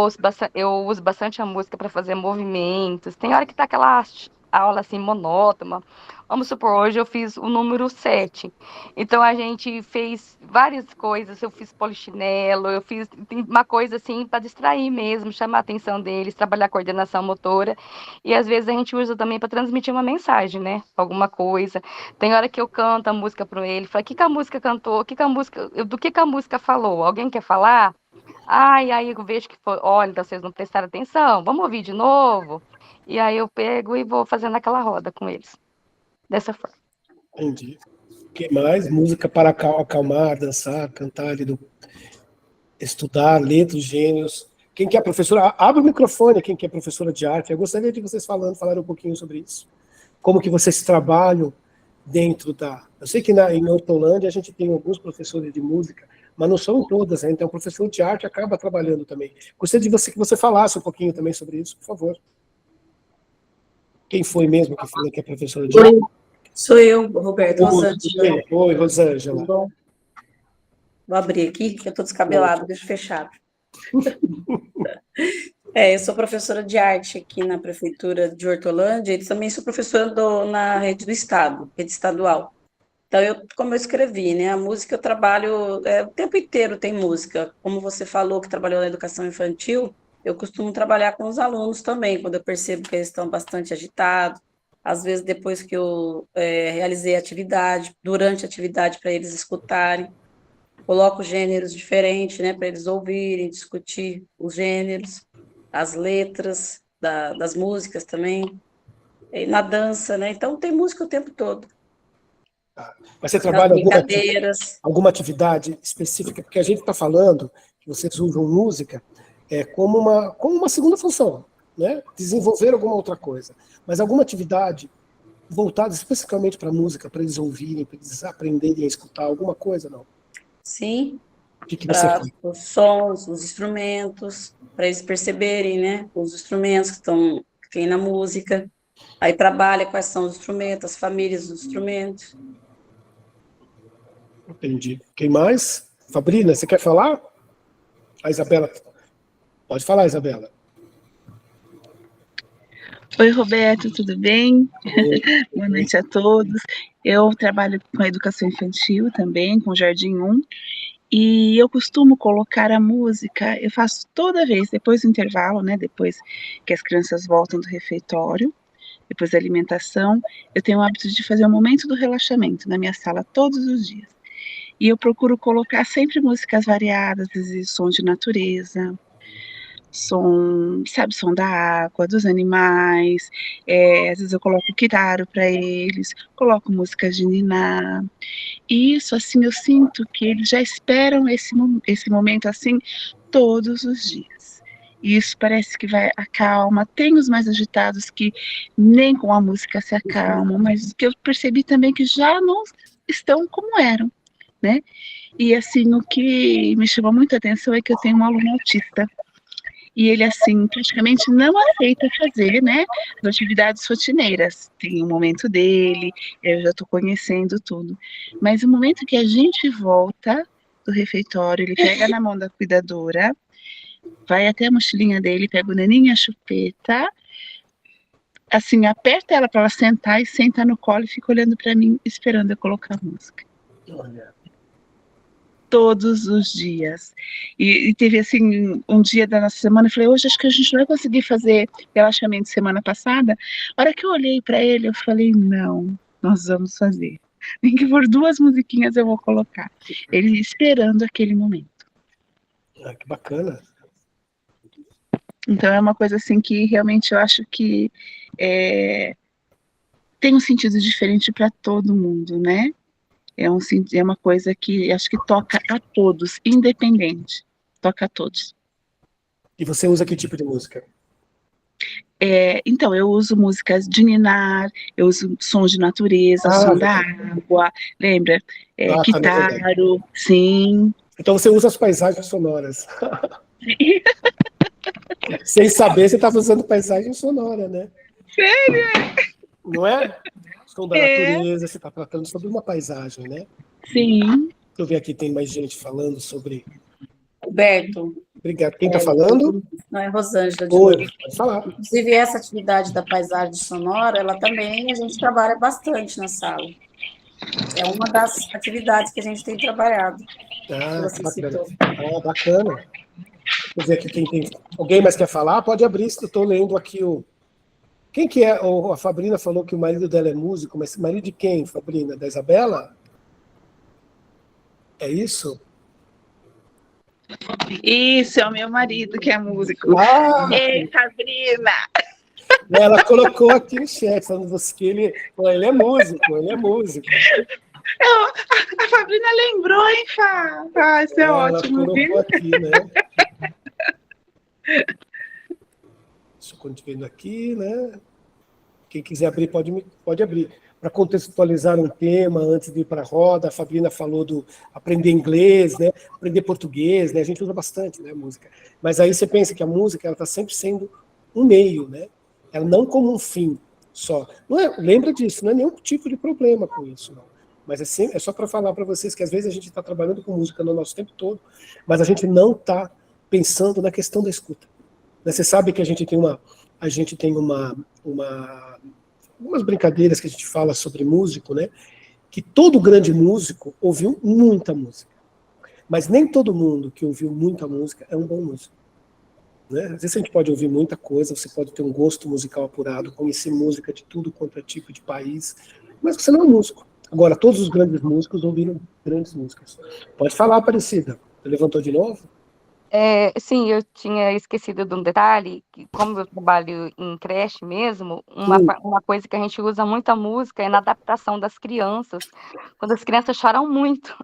Speaker 7: uso bastante a música para fazer movimentos. Tem hora que tá aquela aula assim monótona. Vamos supor, hoje eu fiz o número 7. Então a gente fez várias coisas. Eu fiz polichinelo, eu fiz uma coisa assim para distrair mesmo, chamar a atenção deles, trabalhar a coordenação motora. E às vezes a gente usa também para transmitir uma mensagem, né? Alguma coisa. Tem hora que eu canto a música para ele, falo, o que a música cantou? Do que a música falou? Alguém quer falar? Ai, aí eu vejo que foi, olha, então vocês não prestaram atenção, vamos ouvir de novo? E aí eu pego e vou fazendo aquela roda com eles, dessa forma.
Speaker 1: Entendi. O que mais? Música para acalmar, dançar, cantar, estudar, letras, gêneros. Quem que é professora? Abre o microfone, quem que é professora de arte. Eu gostaria de vocês falarem um pouquinho sobre isso. Como que vocês trabalham dentro da... Eu sei que em Hortolândia a gente tem alguns professores de música, mas não são todas, né? Então o professor de arte acaba trabalhando também. Gostaria de que você falasse um pouquinho também sobre isso, por favor. Quem foi mesmo que falou que é professora de arte?
Speaker 6: Sou eu, Roberto, Rosângela.
Speaker 1: Oi, Rosângela.
Speaker 6: Tudo bom? Vou abrir aqui, que eu estou descabelado, deixa fechado. Eu sou professora de arte aqui na Prefeitura de Hortolândia e também sou professora na rede do Estado, rede estadual. Então, como eu escrevi, né, a música eu trabalho, o tempo inteiro tem música. Como você falou que trabalhou na educação infantil, eu costumo trabalhar com os alunos também, quando eu percebo que eles estão bastante agitados, às vezes depois que eu realizei a atividade, durante a atividade para eles escutarem, coloco gêneros diferentes, né, para eles ouvirem, discutir os gêneros, as letras das músicas também, e na dança, né, então tem música o tempo todo.
Speaker 1: Mas você trabalha alguma atividade específica? Porque a gente está falando que vocês usam música como uma segunda função, né? Desenvolver alguma outra coisa. Mas alguma atividade voltada especificamente para a música, para eles ouvirem, para eles aprenderem a escutar, alguma coisa, não?
Speaker 6: Sim,
Speaker 1: O que você faz?
Speaker 6: os sons, os instrumentos, para eles perceberem, né, os instrumentos que tem na música. Aí trabalha quais são os instrumentos, as famílias dos instrumentos.
Speaker 1: Entendi. Quem mais? Fabrina, você quer falar? A Isabela. Pode falar, Isabela.
Speaker 8: Oi, Roberto, tudo bem? Boa noite a todos. Eu trabalho com a educação infantil também, com o Jardim 1, e eu costumo colocar a música, eu faço toda vez, depois do intervalo, né, depois que as crianças voltam do refeitório, depois da alimentação, eu tenho o hábito de fazer um momento do relaxamento na minha sala todos os dias. E eu procuro colocar sempre músicas variadas, às vezes som de natureza, som da água, dos animais, às vezes eu coloco kiraro para eles, coloco músicas de niná. E isso, assim, eu sinto que eles já esperam esse momento, assim, todos os dias. E isso parece que vai acalma. Tem os mais agitados que nem com a música se acalmam, mas que eu percebi também que já não estão como eram, né? E, assim, o que me chamou muita atenção é que eu tenho um aluno autista. E ele, assim, praticamente não aceita fazer, né, as atividades rotineiras. Tem o momento dele, eu já estou conhecendo tudo. Mas o momento que a gente volta do refeitório, ele pega na mão da cuidadora, vai até a mochilinha dele, pega o neninho e a chupeta, assim, aperta ela para ela sentar e senta no colo e fica olhando para mim, esperando eu colocar a música.
Speaker 1: Olha.
Speaker 8: Todos os dias. E teve, assim, um dia da nossa semana, eu falei, hoje acho que a gente não vai conseguir fazer relaxamento semana passada. A hora que eu olhei para ele, eu falei, não, nós vamos fazer. Nem que for 2 musiquinhas eu vou colocar. Ele esperando aquele momento.
Speaker 1: Que bacana.
Speaker 8: Então é uma coisa assim que realmente eu acho que tem um sentido diferente para todo mundo, né? É uma coisa que acho que toca a todos, independente, toca a todos.
Speaker 1: E você usa que tipo de música?
Speaker 8: Então, eu uso músicas de ninar, eu uso sons de natureza, som da água, lembra?
Speaker 1: Tá,
Speaker 8: Kitaro, sim.
Speaker 1: Então você usa as paisagens sonoras. Sem saber, você estava usando paisagem sonora, né?
Speaker 8: Sério?
Speaker 1: Não é? Som da natureza, você está tratando sobre uma paisagem, né?
Speaker 8: Sim.
Speaker 1: Deixa eu ver aqui, tem mais gente falando sobre...
Speaker 6: Roberto.
Speaker 1: Obrigado. Quem está falando?
Speaker 6: Não, é Rosângela.
Speaker 1: Oi, pode falar.
Speaker 6: Inclusive, essa atividade da paisagem sonora, ela também, a gente trabalha bastante na sala. É uma das atividades que a gente tem trabalhado.
Speaker 1: Bacana. Quer dizer, aqui tem... Alguém mais quer falar? Pode abrir, estou lendo aqui o... Quem que é? A Fabrina falou que o marido dela é músico, mas marido de quem, Fabrina? Da Isabela? É isso?
Speaker 8: Isso, é o meu marido que é músico. Ei, Sabrina!
Speaker 1: Ela colocou aqui no chat, falando que ele é músico, ele é músico.
Speaker 8: A Fabrina lembrou, hein, Fá? Isso é ótimo.
Speaker 1: Ela colocou aqui, né? Deixa eu continuar aqui, né? Quem quiser abrir, pode abrir. Para contextualizar um tema, antes de ir para a roda, a Fabrina falou do aprender inglês, né? Aprender português, né? A gente usa bastante, né, música. Mas aí você pensa que a música está sempre sendo um meio, né? Ela não como um fim só. Não é, lembra disso, não é nenhum tipo de problema com isso, não. Mas é só para falar para vocês que às vezes a gente está trabalhando com música no nosso tempo todo, mas a gente não está pensando na questão da escuta. Você sabe que a gente tem umas brincadeiras que a gente fala sobre músico, né? Que todo grande músico ouviu muita música. Mas nem todo mundo que ouviu muita música é um bom músico. Né? Às vezes a gente pode ouvir muita coisa, você pode ter um gosto musical apurado, conhecer música de tudo quanto é tipo de país, mas você não é músico. Agora, todos os grandes músicos ouviram grandes músicas. Pode falar, Aparecida. Você levantou de novo?
Speaker 7: Sim, eu tinha esquecido de um detalhe, que como eu trabalho em creche mesmo, uma coisa que a gente usa muito a música é na adaptação das crianças, quando as crianças choram muito.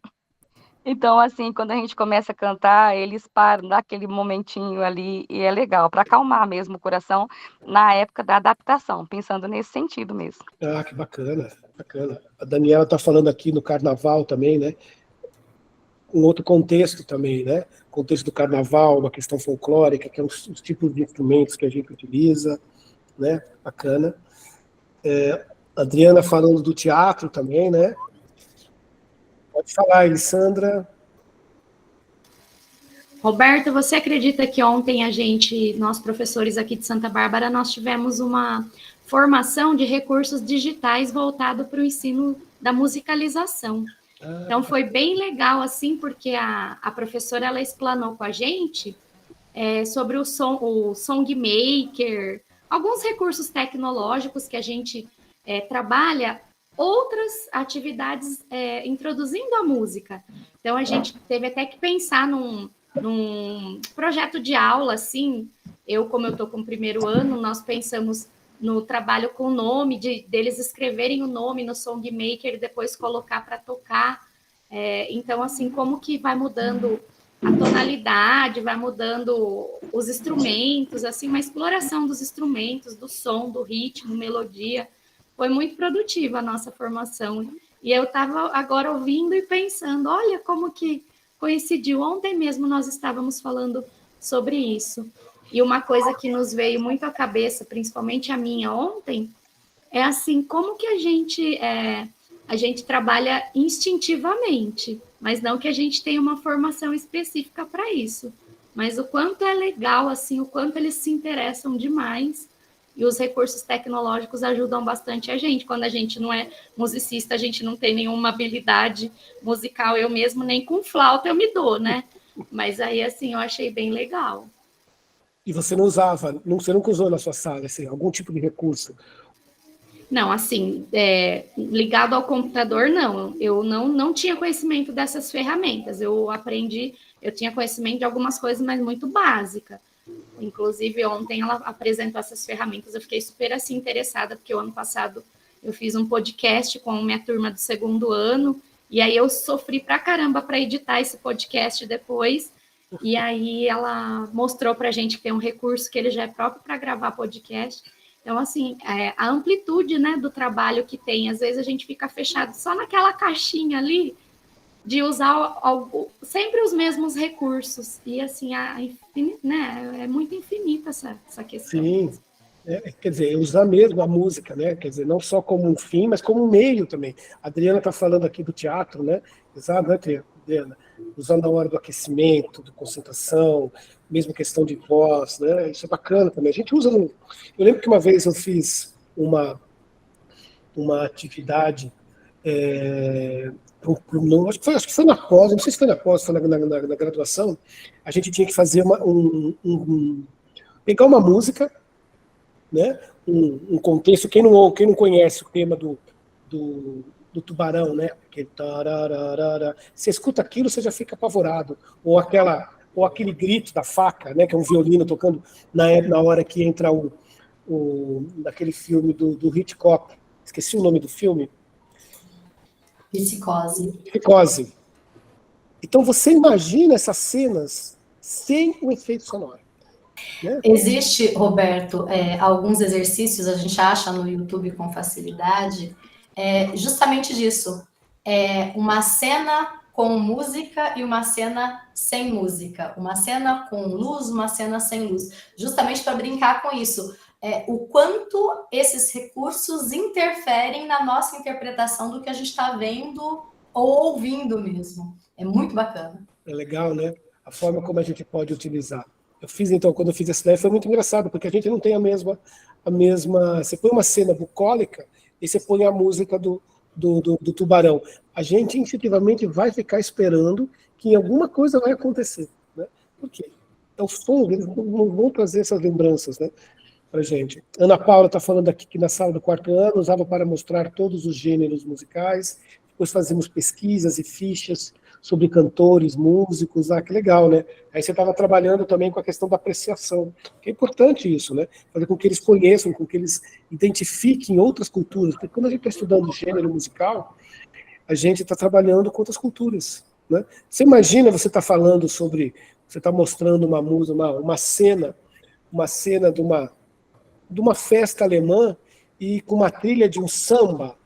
Speaker 7: Então, assim, quando a gente começa a cantar, eles param, dá aquele momentinho ali, e é legal, para acalmar mesmo o coração na época da adaptação, pensando nesse sentido mesmo.
Speaker 1: Ah, que bacana, bacana. A Daniela está falando aqui no carnaval também, né? Um outro contexto também, né? Contexto do carnaval, uma questão folclórica, que é os tipos de instrumentos que a gente utiliza, né? Bacana. Adriana falando do teatro também, né? Pode falar, Elisandra.
Speaker 9: Roberto, você acredita que ontem nós professores aqui de Santa Bárbara, nós tivemos uma formação de recursos digitais voltado para o ensino da musicalização. Então, foi bem legal, assim, porque a professora, ela explanou com a gente sobre o Song Maker, alguns recursos tecnológicos que a gente trabalha, outras atividades introduzindo a música. Então, a gente teve até que pensar num projeto de aula, assim, como eu estou com o primeiro ano, nós pensamos no trabalho com o nome, deles escreverem o nome no Song Maker e depois colocar para tocar. Então, assim, como que vai mudando a tonalidade, vai mudando os instrumentos, assim, uma exploração dos instrumentos, do som, do ritmo, melodia. Foi muito produtiva a nossa formação. E eu estava agora ouvindo e pensando, olha como que coincidiu. Ontem mesmo nós estávamos falando sobre isso. E uma coisa que nos veio muito à cabeça, principalmente a minha ontem, é assim, como que a gente trabalha instintivamente, mas não que a gente tenha uma formação específica para isso. Mas o quanto é legal, assim, o quanto eles se interessam demais. E os recursos tecnológicos ajudam bastante a gente. Quando a gente não é musicista, a gente não tem nenhuma habilidade musical. Eu mesmo, nem com flauta eu me dou, né? Mas aí, assim, eu achei bem legal.
Speaker 1: E você não usava, você nunca usou na sua sala, assim, algum tipo de recurso?
Speaker 9: Não, assim, ligado ao computador, não. Eu não tinha conhecimento dessas ferramentas. Eu tinha conhecimento de algumas coisas, mas muito básica. Inclusive, ontem ela apresentou essas ferramentas, eu fiquei super assim interessada, porque o ano passado eu fiz um podcast com minha turma do segundo ano, e aí eu sofri pra caramba para editar esse podcast depois, e aí ela mostrou pra gente que tem um recurso que ele já é próprio para gravar podcast. Então, assim, a amplitude, né, do trabalho que tem, às vezes a gente fica fechado só naquela caixinha ali, de usar sempre os mesmos recursos. E, assim, né, é muito infinita essa questão.
Speaker 1: Sim, quer dizer, usar mesmo a música, né? Quer dizer, não só como um fim, mas como um meio também. A Adriana está falando aqui do teatro, né? Exato, né, Adriana? Usando a hora do aquecimento, de concentração, mesmo questão de voz, né? Isso é bacana também. A gente usa Eu lembro que uma vez eu fiz uma atividade, acho que foi na pós, não sei se foi na pós, foi na graduação. A gente tinha que fazer pegar uma música, né, um contexto. Quem não conhece o tema do tubarão, né, que tararara, você escuta aquilo, você já fica apavorado, ou aquele grito da faca, né, que é um violino tocando na hora que entra naquele filme do Hitchcock, esqueci o nome do filme. Psicose. Então você imagina essas cenas sem o efeito sonoro, né?
Speaker 10: Existe, Roberto, alguns exercícios, a gente acha no YouTube com facilidade, justamente disso. Uma cena com música e uma cena sem música. Uma cena com luz, uma cena sem luz. Justamente para brincar com isso. O quanto esses recursos interferem na nossa interpretação do que a gente está vendo ou ouvindo mesmo. É muito bacana.
Speaker 1: É legal, né? A forma como a gente pode utilizar. Quando eu fiz essa ideia, foi muito engraçado, porque a gente não tem a mesma... Você põe uma cena bucólica e você põe a música do tubarão. A gente, instintivamente, vai ficar esperando que alguma coisa vai acontecer, né? Por quê? Então, os sons, eles não vão trazer essas lembranças, né, pra gente. Ana Paula está falando aqui que na sala do quarto ano usava para mostrar todos os gêneros musicais. Depois fazemos pesquisas e fichas sobre cantores, músicos. Que legal, né? Aí você estava trabalhando também com a questão da apreciação, que é importante isso, né? Fazer com que eles conheçam, com que eles identifiquem outras culturas, porque quando a gente está estudando gênero musical, a gente está trabalhando com outras culturas, né? Você imagina, você está falando sobre, você está mostrando uma música, uma cena de uma festa alemã e com uma trilha de um samba,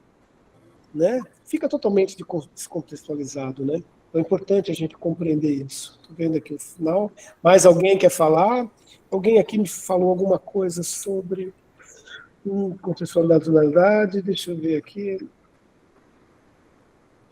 Speaker 1: né? Fica totalmente descontextualizado, né? Então é importante a gente compreender isso. Estou vendo aqui o final. Mais alguém quer falar? Alguém aqui me falou alguma coisa sobre contextualidade? Deixa eu ver aqui.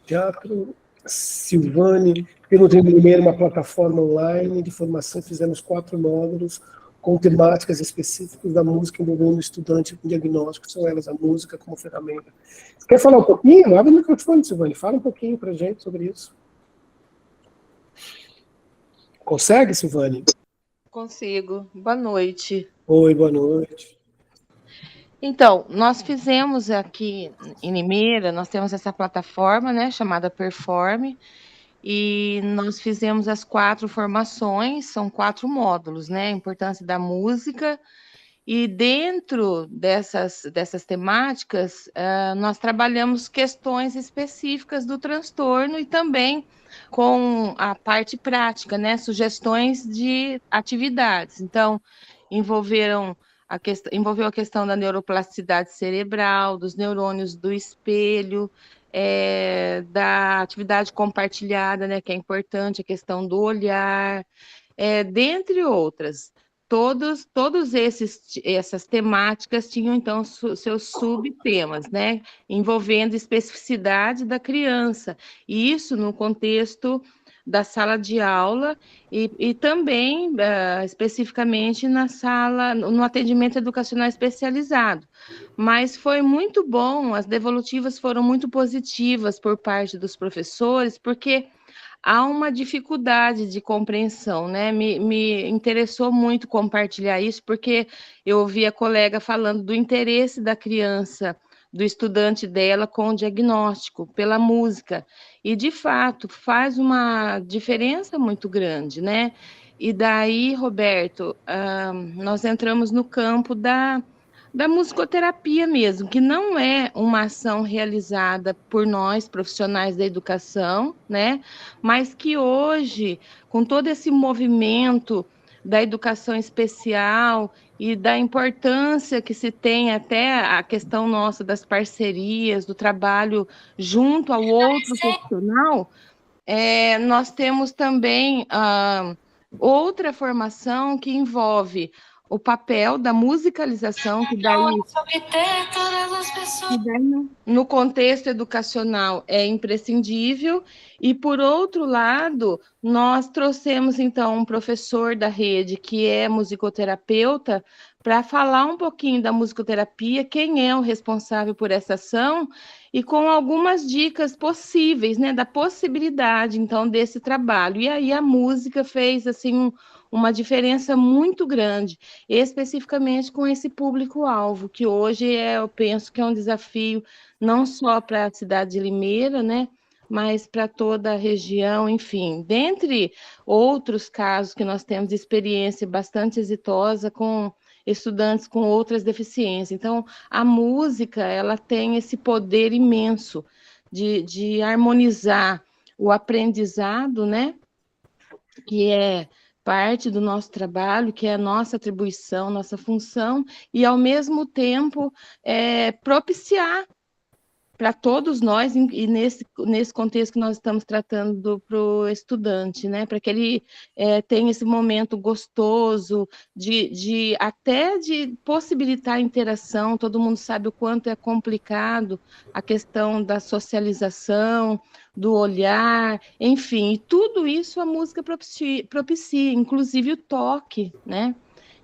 Speaker 1: Teatro. Silvane. Pelo primeiro, uma plataforma online de formação, fizemos 4 módulos com temáticas específicas da música envolvendo o estudante com diagnóstico, são elas a música como ferramenta. Você quer falar um pouquinho? Abre o microfone, Silvane. Fala um pouquinho para a gente sobre isso. Consegue, Silvane?
Speaker 11: Consigo. Boa noite.
Speaker 1: Oi, boa noite.
Speaker 11: Então, nós fizemos aqui em Limeira, nós temos essa plataforma, né, chamada Performe, e nós fizemos as 4 formações, são 4 módulos, né, a importância da música, e dentro dessas temáticas, nós trabalhamos questões específicas do transtorno e também com a parte prática, né, sugestões de atividades. Então, envolveu a questão da neuroplasticidade cerebral, dos neurônios do espelho, da atividade compartilhada, né, que é importante, a questão do olhar, dentre outras. Todos essas temáticas tinham, então, seus subtemas, né, envolvendo especificidade da criança, e isso no contexto da sala de aula e também, especificamente, no atendimento educacional especializado. Mas foi muito bom, as devolutivas foram muito positivas por parte dos professores, porque há uma dificuldade de compreensão, né? Me interessou muito compartilhar isso, porque eu ouvi a colega falando do interesse da criança, do estudante dela com o diagnóstico, pela música, e de fato faz uma diferença muito grande, né? E daí, Roberto, nós entramos no campo da musicoterapia mesmo, que não é uma ação realizada por nós, profissionais da educação, né? Mas que hoje, com todo esse movimento da educação especial e da importância que se tem até a questão nossa das parcerias, do trabalho junto ao outro profissional, nós temos também outra formação que envolve o papel da musicalização, que daí no contexto educacional é imprescindível, e por outro lado, nós trouxemos então um professor da rede que é musicoterapeuta para falar um pouquinho da musicoterapia, quem é o responsável por essa ação, e com algumas dicas possíveis, né, da possibilidade então desse trabalho. E aí a música fez assim uma diferença muito grande, especificamente com esse público-alvo, que hoje eu penso que é um desafio não só para a cidade de Limeira, né, mas para toda a região, enfim. Dentre outros casos que nós temos de experiência bastante exitosa com estudantes com outras deficiências. Então, a música, ela tem esse poder imenso de harmonizar o aprendizado, né, que é parte do nosso trabalho, que é a nossa atribuição, nossa função, e, ao mesmo tempo, propiciar para todos nós, e nesse contexto que nós estamos tratando para o estudante, né? Para que ele tenha esse momento gostoso, até de possibilitar a interação. Todo mundo sabe o quanto é complicado a questão da socialização, do olhar, enfim, e tudo isso a música propicia, inclusive o toque, né?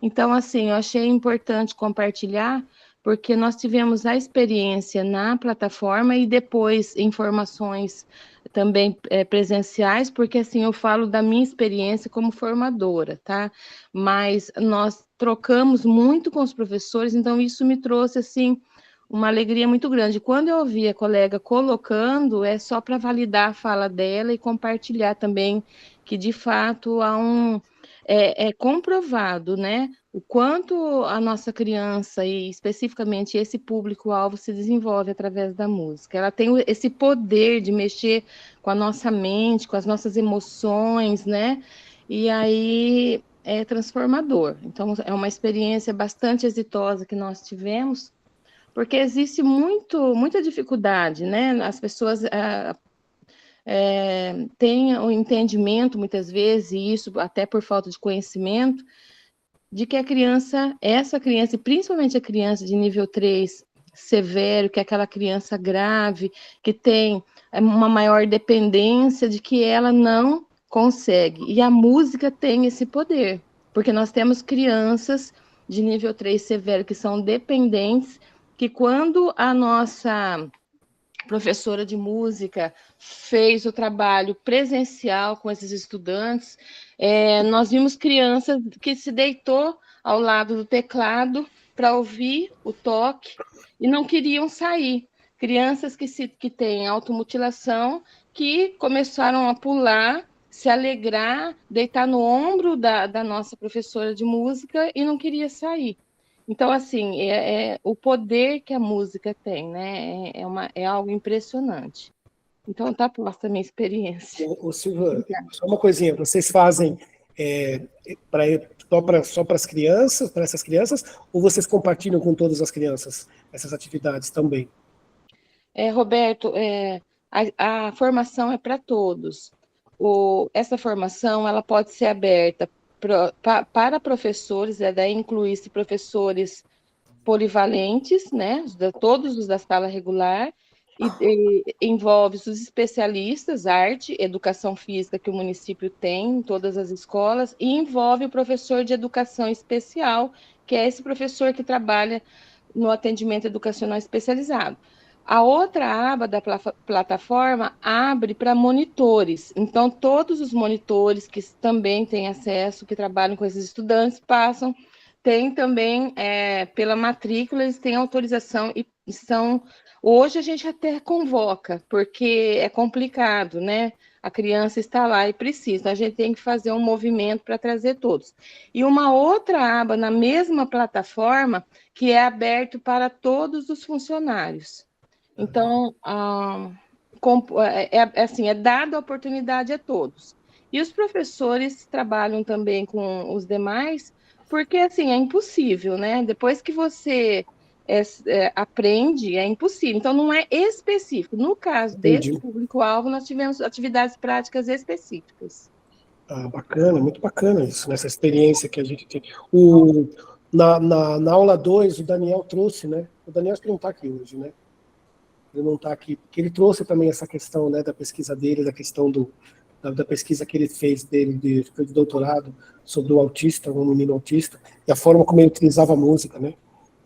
Speaker 11: Então, assim, eu achei importante compartilhar, porque nós tivemos a experiência na plataforma e depois informações também presenciais, porque assim, eu falo da minha experiência como formadora, tá? Mas nós trocamos muito com os professores, então isso me trouxe, assim, uma alegria muito grande. Quando eu ouvi a colega colocando, é só para validar a fala dela e compartilhar também que, de fato, é comprovado, né, o quanto a nossa criança, e especificamente esse público-alvo, se desenvolve através da música. Ela tem esse poder de mexer com a nossa mente, com as nossas emoções, né? E aí é transformador. Então, é uma experiência bastante exitosa que nós tivemos, porque existe muita dificuldade, né? As pessoas têm o entendimento, muitas vezes, e isso até por falta de conhecimento, de que essa criança, e principalmente a criança de nível 3 severo, que é aquela criança grave, que tem uma maior dependência, de que ela não consegue. E a música tem esse poder, porque nós temos crianças de nível 3 severo que são dependentes, que quando a nossa professora de música fez o trabalho presencial com esses estudantes, nós vimos crianças que se deitou ao lado do teclado para ouvir o toque e não queriam sair. Crianças que têm automutilação, que começaram a pular, se alegrar, deitar no ombro da nossa professora de música e não queria sair. Então, assim, o poder que a música tem, né? É algo impressionante. Então, tá posta a minha experiência.
Speaker 1: Ô, Silvana, só uma coisinha, vocês fazem só para as crianças, para essas crianças, ou vocês compartilham com todas as crianças essas atividades também?
Speaker 11: Roberto, a formação é para todos. Essa formação, ela pode ser aberta para professores, daí incluir-se professores polivalentes, né, todos os da sala regular, e envolve os especialistas, arte, educação física, que o município tem em todas as escolas, e envolve o professor de educação especial, que é esse professor que trabalha no atendimento educacional especializado. A outra aba da plataforma abre para monitores. Então, todos os monitores que também têm acesso, que trabalham com esses estudantes, tem também, pela matrícula, eles têm autorização e são... Hoje a gente até convoca, porque é complicado, né? a criança está lá e precisa. Então, a gente tem que fazer um movimento para trazer todos. E uma outra aba na mesma plataforma que é aberto para todos os funcionários. Então, assim, é dada a oportunidade a todos. E os professores trabalham também com os demais, porque, assim, é impossível, né? Depois que você aprende, é impossível. Então, não é específico. No caso desse público-alvo, nós tivemos atividades práticas específicas.
Speaker 1: Bacana, muito bacana isso, nessa experiência que a gente tem. Na aula 2, o Daniel trouxe, né? O Daniel acho que não está aqui hoje, né? Ele não está aqui, porque ele trouxe também essa questão, né, da pesquisa dele, da questão da pesquisa que ele fez dele, de doutorado, sobre o autista, um menino autista, e a forma como ele utilizava a música, né?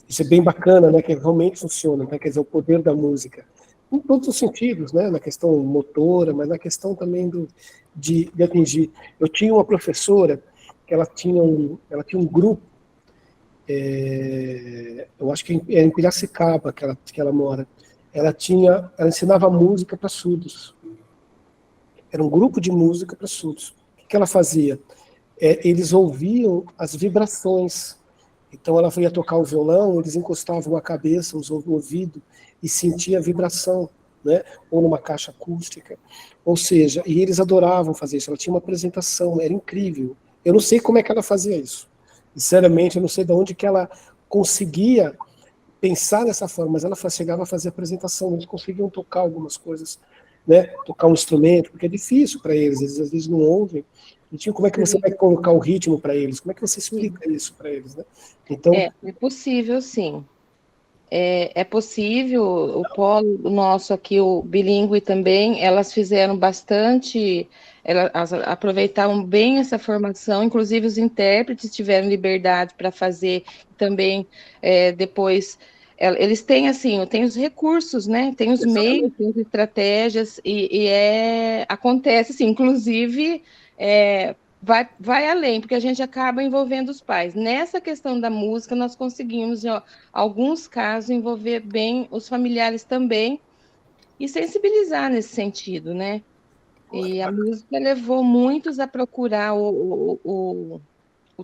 Speaker 1: Isso é bem bacana, né, que realmente funciona, né, quer dizer, o poder da música, em todos os sentidos, né, na questão motora, mas na questão também de atingir. Eu tinha uma professora que ela tinha um grupo, eu acho que é em Piracicaba que ela mora, ela ensinava música para surdos. Era um grupo de música para surdos. O que ela fazia? Eles ouviam as vibrações. Então ela ia tocar o violão, eles encostavam a cabeça, o ouvido, e sentia a vibração, né? Ou numa caixa acústica. Ou seja, e eles adoravam fazer isso. Ela tinha uma apresentação, era incrível. Eu não sei como é que ela fazia isso. Sinceramente, eu não sei de onde que ela conseguia pensar dessa forma, mas ela chegava a fazer apresentação, eles conseguiam tocar algumas coisas, né? Tocar um instrumento, porque é difícil para eles, às vezes não ouvem. Como é que você vai colocar o ritmo para eles? Como é que você explica isso para eles, né? Então,
Speaker 11: é possível, sim. É possível, o polo nosso aqui, o bilíngue também, elas fizeram bastante, elas aproveitaram bem essa formação, inclusive os intérpretes tiveram liberdade para fazer também, depois, eles têm, assim, tem os recursos, né, tem os meios, tem as estratégias, acontece, assim, inclusive, vai além, porque a gente acaba envolvendo os pais. Nessa questão da música, nós conseguimos, em alguns casos, envolver bem os familiares também e sensibilizar nesse sentido, né? E a música levou muitos a procurar o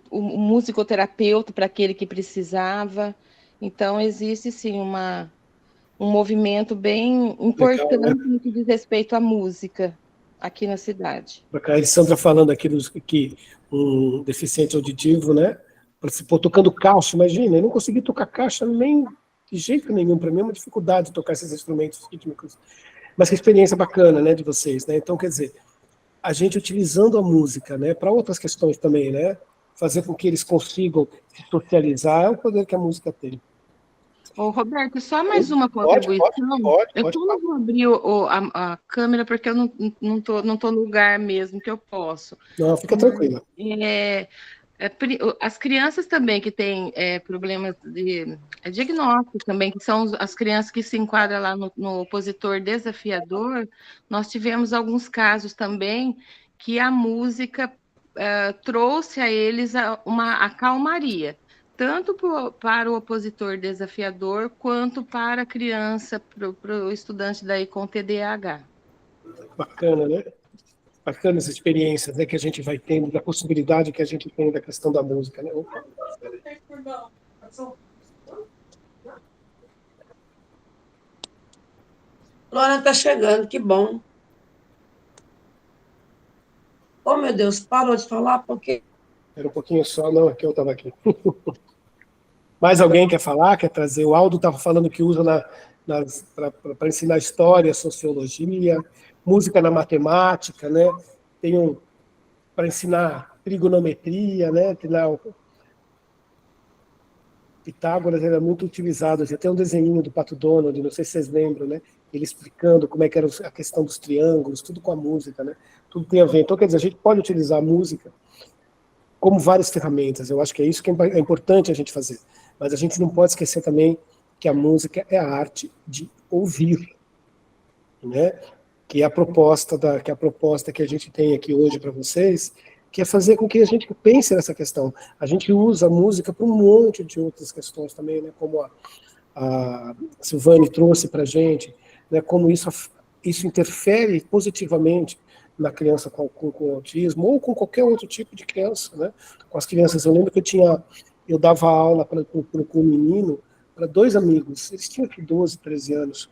Speaker 11: musicoterapeuta para aquele que precisava. Então, existe, sim, um movimento bem importante, legal, né? No que diz respeito à música aqui na cidade.
Speaker 1: A Alessandra falando aqui que um deficiente auditivo, né, participou tocando caixa, imagina, eu não consegui tocar caixa nem de jeito nenhum, para mim é uma dificuldade tocar esses instrumentos rítmicos, mas que experiência bacana, né, de vocês, né, então, quer dizer, a gente utilizando a música, né, para outras questões também, né, fazer com que eles consigam se socializar, é o poder que a música tem.
Speaker 11: Ô, Roberto, só mais uma contribuição. Eu não vou abrir a câmera porque eu não tô no lugar mesmo que eu posso.
Speaker 1: Não, fica tranquila.
Speaker 11: As crianças também que têm problemas de diagnóstico também, que são as crianças que se enquadram lá no opositor desafiador, nós tivemos alguns casos também que a música trouxe a eles a calmaria, tanto para o opositor desafiador, quanto para a criança, para o estudante daí com TDAH.
Speaker 1: Bacana, né? Bacana essa experiência, né, que a gente vai tendo, da possibilidade que a gente tem da questão da música, né? Opa.
Speaker 12: Lorena está chegando, que bom. Oh, meu Deus, parou de falar, porque...
Speaker 1: Era um pouquinho só, não, aqui eu estava aqui. Mais alguém quer falar, quer trazer? O Aldo estava falando que usa para ensinar história, sociologia, música na matemática, né? Tem para ensinar trigonometria, né? Pitágoras era muito utilizado. Tem até um desenho do Pato Donald, não sei se vocês lembram, né? Ele explicando como é que era a questão dos triângulos, tudo com a música, né? Tudo tem a ver. Então, quer dizer, a gente pode utilizar a música como várias ferramentas. Eu acho que é isso que é importante a gente fazer. Mas a gente não pode esquecer também que a música é a arte de ouvir, né? Que é a proposta que a gente tem aqui hoje para vocês, que é fazer com que a gente pense nessa questão. A gente usa a música para um monte de outras questões também, né? Como a Silvane trouxe para a gente, né? Como isso interfere positivamente na criança com autismo, ou com qualquer outro tipo de criança, né? Com as crianças, eu lembro que eu dava aula com um menino, para 2 amigos, eles tinham 12, 13 anos,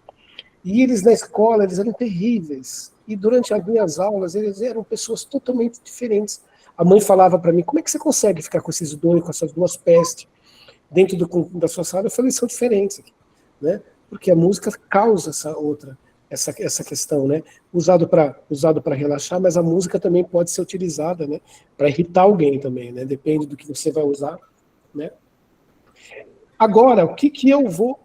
Speaker 1: e eles na escola, eles eram terríveis, e durante as minhas aulas, eles eram pessoas totalmente diferentes. A mãe falava para mim, como é que você consegue ficar com esses dois, com essas duas pestes, dentro da sua sala? Eu falei, são diferentes, né? Porque a música causa essa questão, né? Usado para relaxar, mas a música também pode ser utilizada, né? Para irritar alguém também, né? Depende do que você vai usar, né? Agora, o que eu vou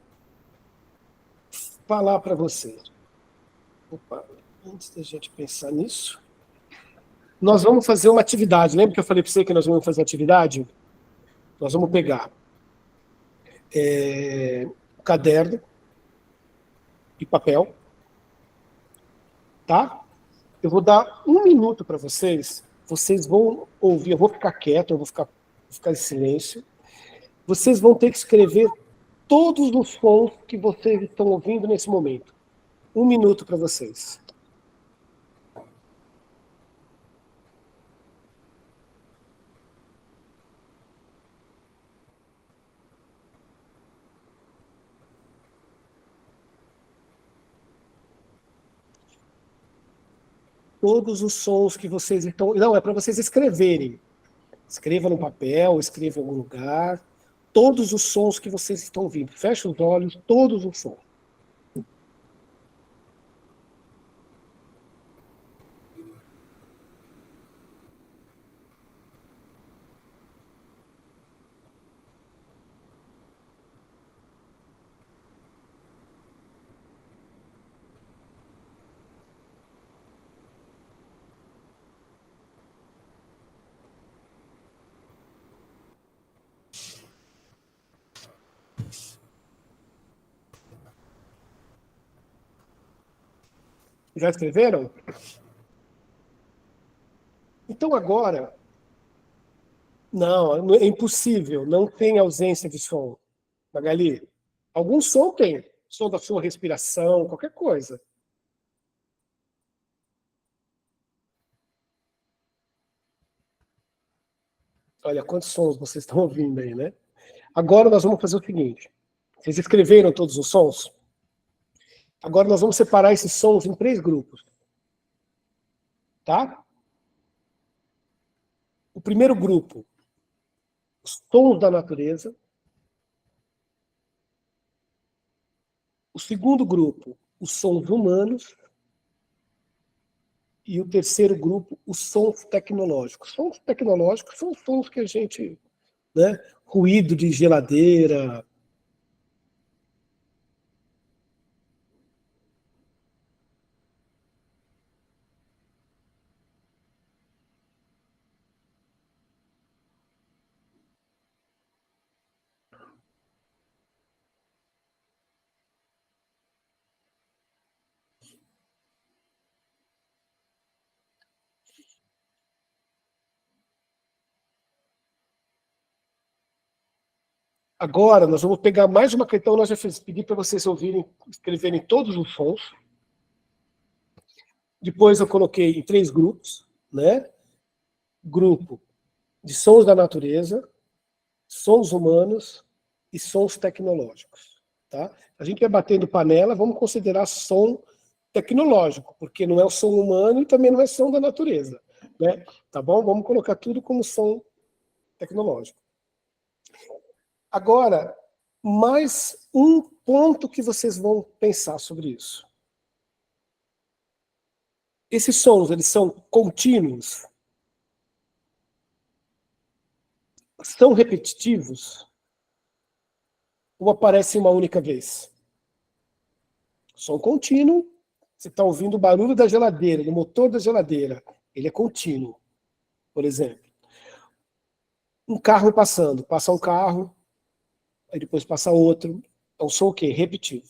Speaker 1: falar para você? Opa, antes da gente pensar nisso, nós vamos fazer uma atividade. Lembra que eu falei para você que nós vamos fazer atividade? Nós vamos pegar caderno e papel, tá? Eu vou dar 1 minuto para vocês. Vocês vão ouvir. Eu vou ficar quieto, eu vou ficar em silêncio. Vocês vão ter que escrever todos os sons que vocês estão ouvindo nesse momento. 1 minuto para vocês. Todos os sons que vocês estão... Não, é para vocês escreverem. Escreva no papel, escreva em algum lugar. Todos os sons que vocês estão ouvindo. Feche os olhos, todos os sons. Já escreveram? Então agora... Não, é impossível. Não tem ausência de som. Magali, algum som tem. Som da sua respiração, qualquer coisa. Olha quantos sons vocês estão ouvindo aí, né? Agora nós vamos fazer o seguinte. Vocês escreveram todos os sons? Agora nós vamos separar esses sons em 3 grupos. Tá? O primeiro grupo, os sons da natureza. O segundo grupo, os sons humanos. E o terceiro grupo, os sons tecnológicos. Sons tecnológicos são sons que a gente... né? Ruído de geladeira. Agora, nós vamos pegar mais uma questão, nós já pedi para vocês ouvirem, escreverem todos os sons. Depois eu coloquei em 3 grupos, né? Grupo de sons da natureza, sons humanos e sons tecnológicos, tá? A gente vai batendo panela, vamos considerar som tecnológico, porque não é o som humano e também não é som da natureza, né? Tá bom? Vamos colocar tudo como som tecnológico. Agora, mais um ponto que vocês vão pensar sobre isso. Esses sons, eles são contínuos? São repetitivos? Ou aparecem uma única vez? Som contínuo, você está ouvindo o barulho da geladeira, do motor da geladeira. Ele é contínuo, por exemplo. Um carro passando, passa um carro, aí depois passa outro. É um som o quê? Repetido.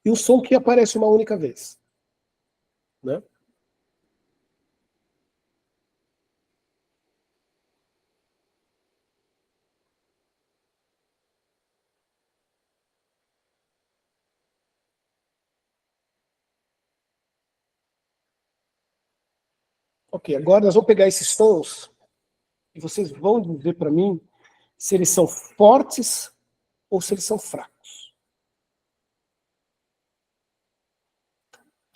Speaker 1: E um som que aparece uma única vez, né? Ok, agora nós vamos pegar esses sons e vocês vão dizer para mim se eles são fortes ou se eles são fracos.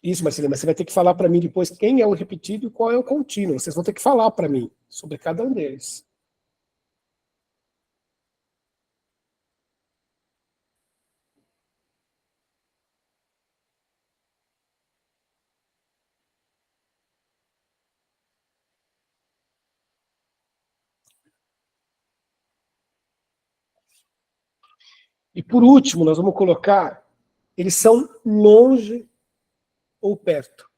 Speaker 1: Isso, Marcelina, mas você vai ter que falar para mim depois quem é o repetido e qual é o contínuo. Vocês vão ter que falar para mim sobre cada um deles. E por último, nós vamos colocar, eles são longe ou perto.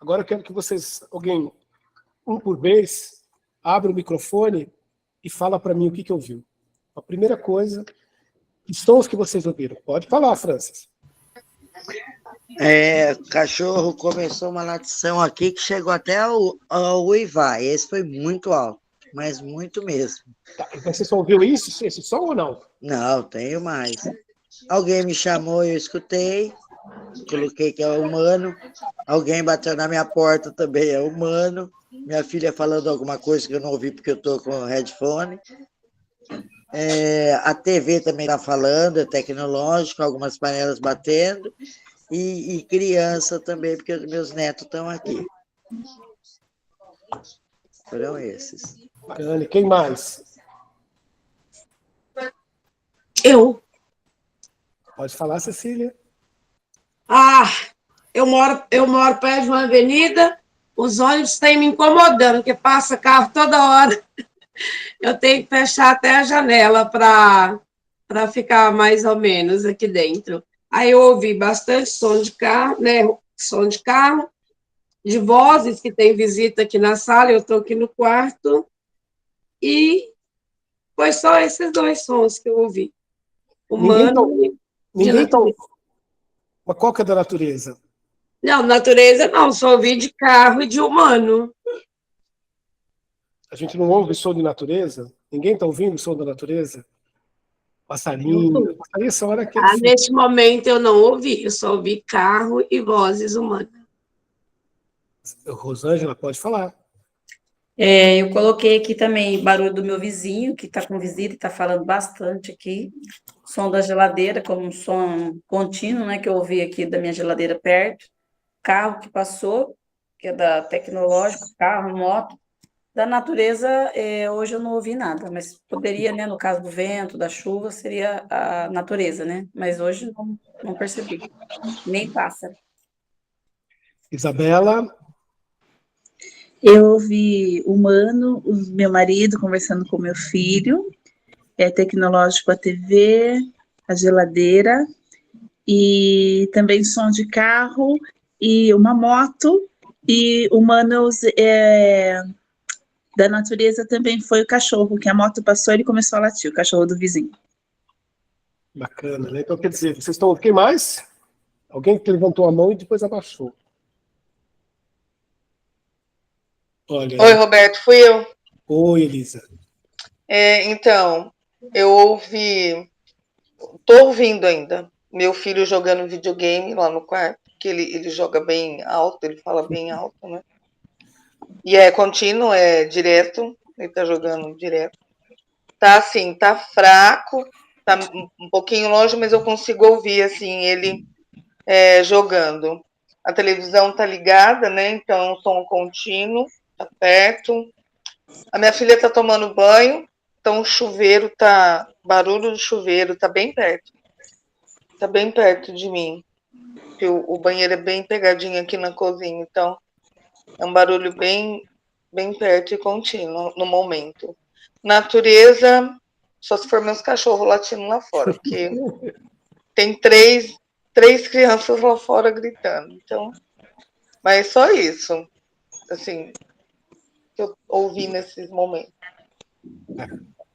Speaker 1: Agora eu quero que vocês, alguém, um por vez, abra o microfone e fala para mim o que ouviu. A primeira coisa, que sons que vocês ouviram. Pode falar, Francis.
Speaker 2: O cachorro começou uma latição aqui que chegou até ao uivar. Esse foi muito alto, mas muito mesmo.
Speaker 1: Tá, então você só ouviu isso, esse som ou não?
Speaker 2: Não, tenho mais. Alguém me chamou, eu escutei, coloquei que é humano. Alguém bateu na minha porta, também é humano. Minha filha falando alguma coisa que eu não ouvi porque eu estou com o headphone. A TV também está falando, é tecnológico, algumas panelas batendo. E criança também, porque os meus netos estão aqui. Foram esses.
Speaker 1: Bacana. Quem mais?
Speaker 12: Eu.
Speaker 1: Pode falar, Cecília.
Speaker 12: Eu moro perto de uma avenida, os ônibus têm me incomodando, porque passa carro toda hora. Eu tenho que fechar até a janela para ficar mais ou menos aqui dentro. Aí eu ouvi bastante som de carro, né? Som de carro, de vozes, que tem visita aqui na sala, eu estou aqui no quarto, e foi só esses dois sons que eu ouvi. Humano
Speaker 1: Ninguém tá... Mas qual que é da natureza?
Speaker 12: Não, natureza não, só ouvi de carro e de humano.
Speaker 1: A gente não ouve som de natureza? Ninguém está ouvindo som da natureza? Passarinho. Passarinho, essa hora que
Speaker 12: nesse momento eu não ouvi, eu só ouvi carro e vozes humanas.
Speaker 1: Rosângela, pode falar.
Speaker 6: Eu coloquei aqui também barulho do meu vizinho, que está com visita e está falando bastante aqui. Som da geladeira, como um som contínuo, né, que eu ouvi aqui da minha geladeira perto. Carro que passou, que é da tecnológico, carro, moto. Da natureza, hoje eu não ouvi nada, mas poderia, né, no caso do vento, da chuva, seria a natureza, né? Mas hoje não percebi, nem pássaro.
Speaker 1: Isabela?
Speaker 8: Eu ouvi humano, o meu marido conversando com meu filho, tecnológico a TV, a geladeira, e também som de carro, e uma moto, e humanos... Da natureza também foi o cachorro, que a moto passou e ele começou a latir, o cachorro do vizinho.
Speaker 1: Bacana, né? Então, quer dizer, vocês estão... Quem mais? Alguém que levantou a mão e depois abaixou. Olha.
Speaker 5: Oi, Roberto, fui eu.
Speaker 1: Oi, Elisa.
Speaker 5: Então, eu ouvi... Estou ouvindo ainda. Meu filho jogando videogame lá no quarto, que ele joga bem alto, ele fala bem alto, né? E é contínuo, é direto, ele tá jogando direto. Tá assim, tá fraco, tá um pouquinho longe, mas eu consigo ouvir, assim, ele jogando. A televisão tá ligada, né, então o som contínuo, tá perto. A minha filha tá tomando banho, então o chuveiro tá, barulho do chuveiro tá bem perto. Tá bem perto de mim. Porque o banheiro é bem pegadinho aqui na cozinha, então... É um barulho bem perto e contínuo no momento. Natureza, só se for meus cachorros latindo lá fora, porque tem três crianças lá fora gritando. Então, mas só isso, assim, que eu ouvi nesses momentos.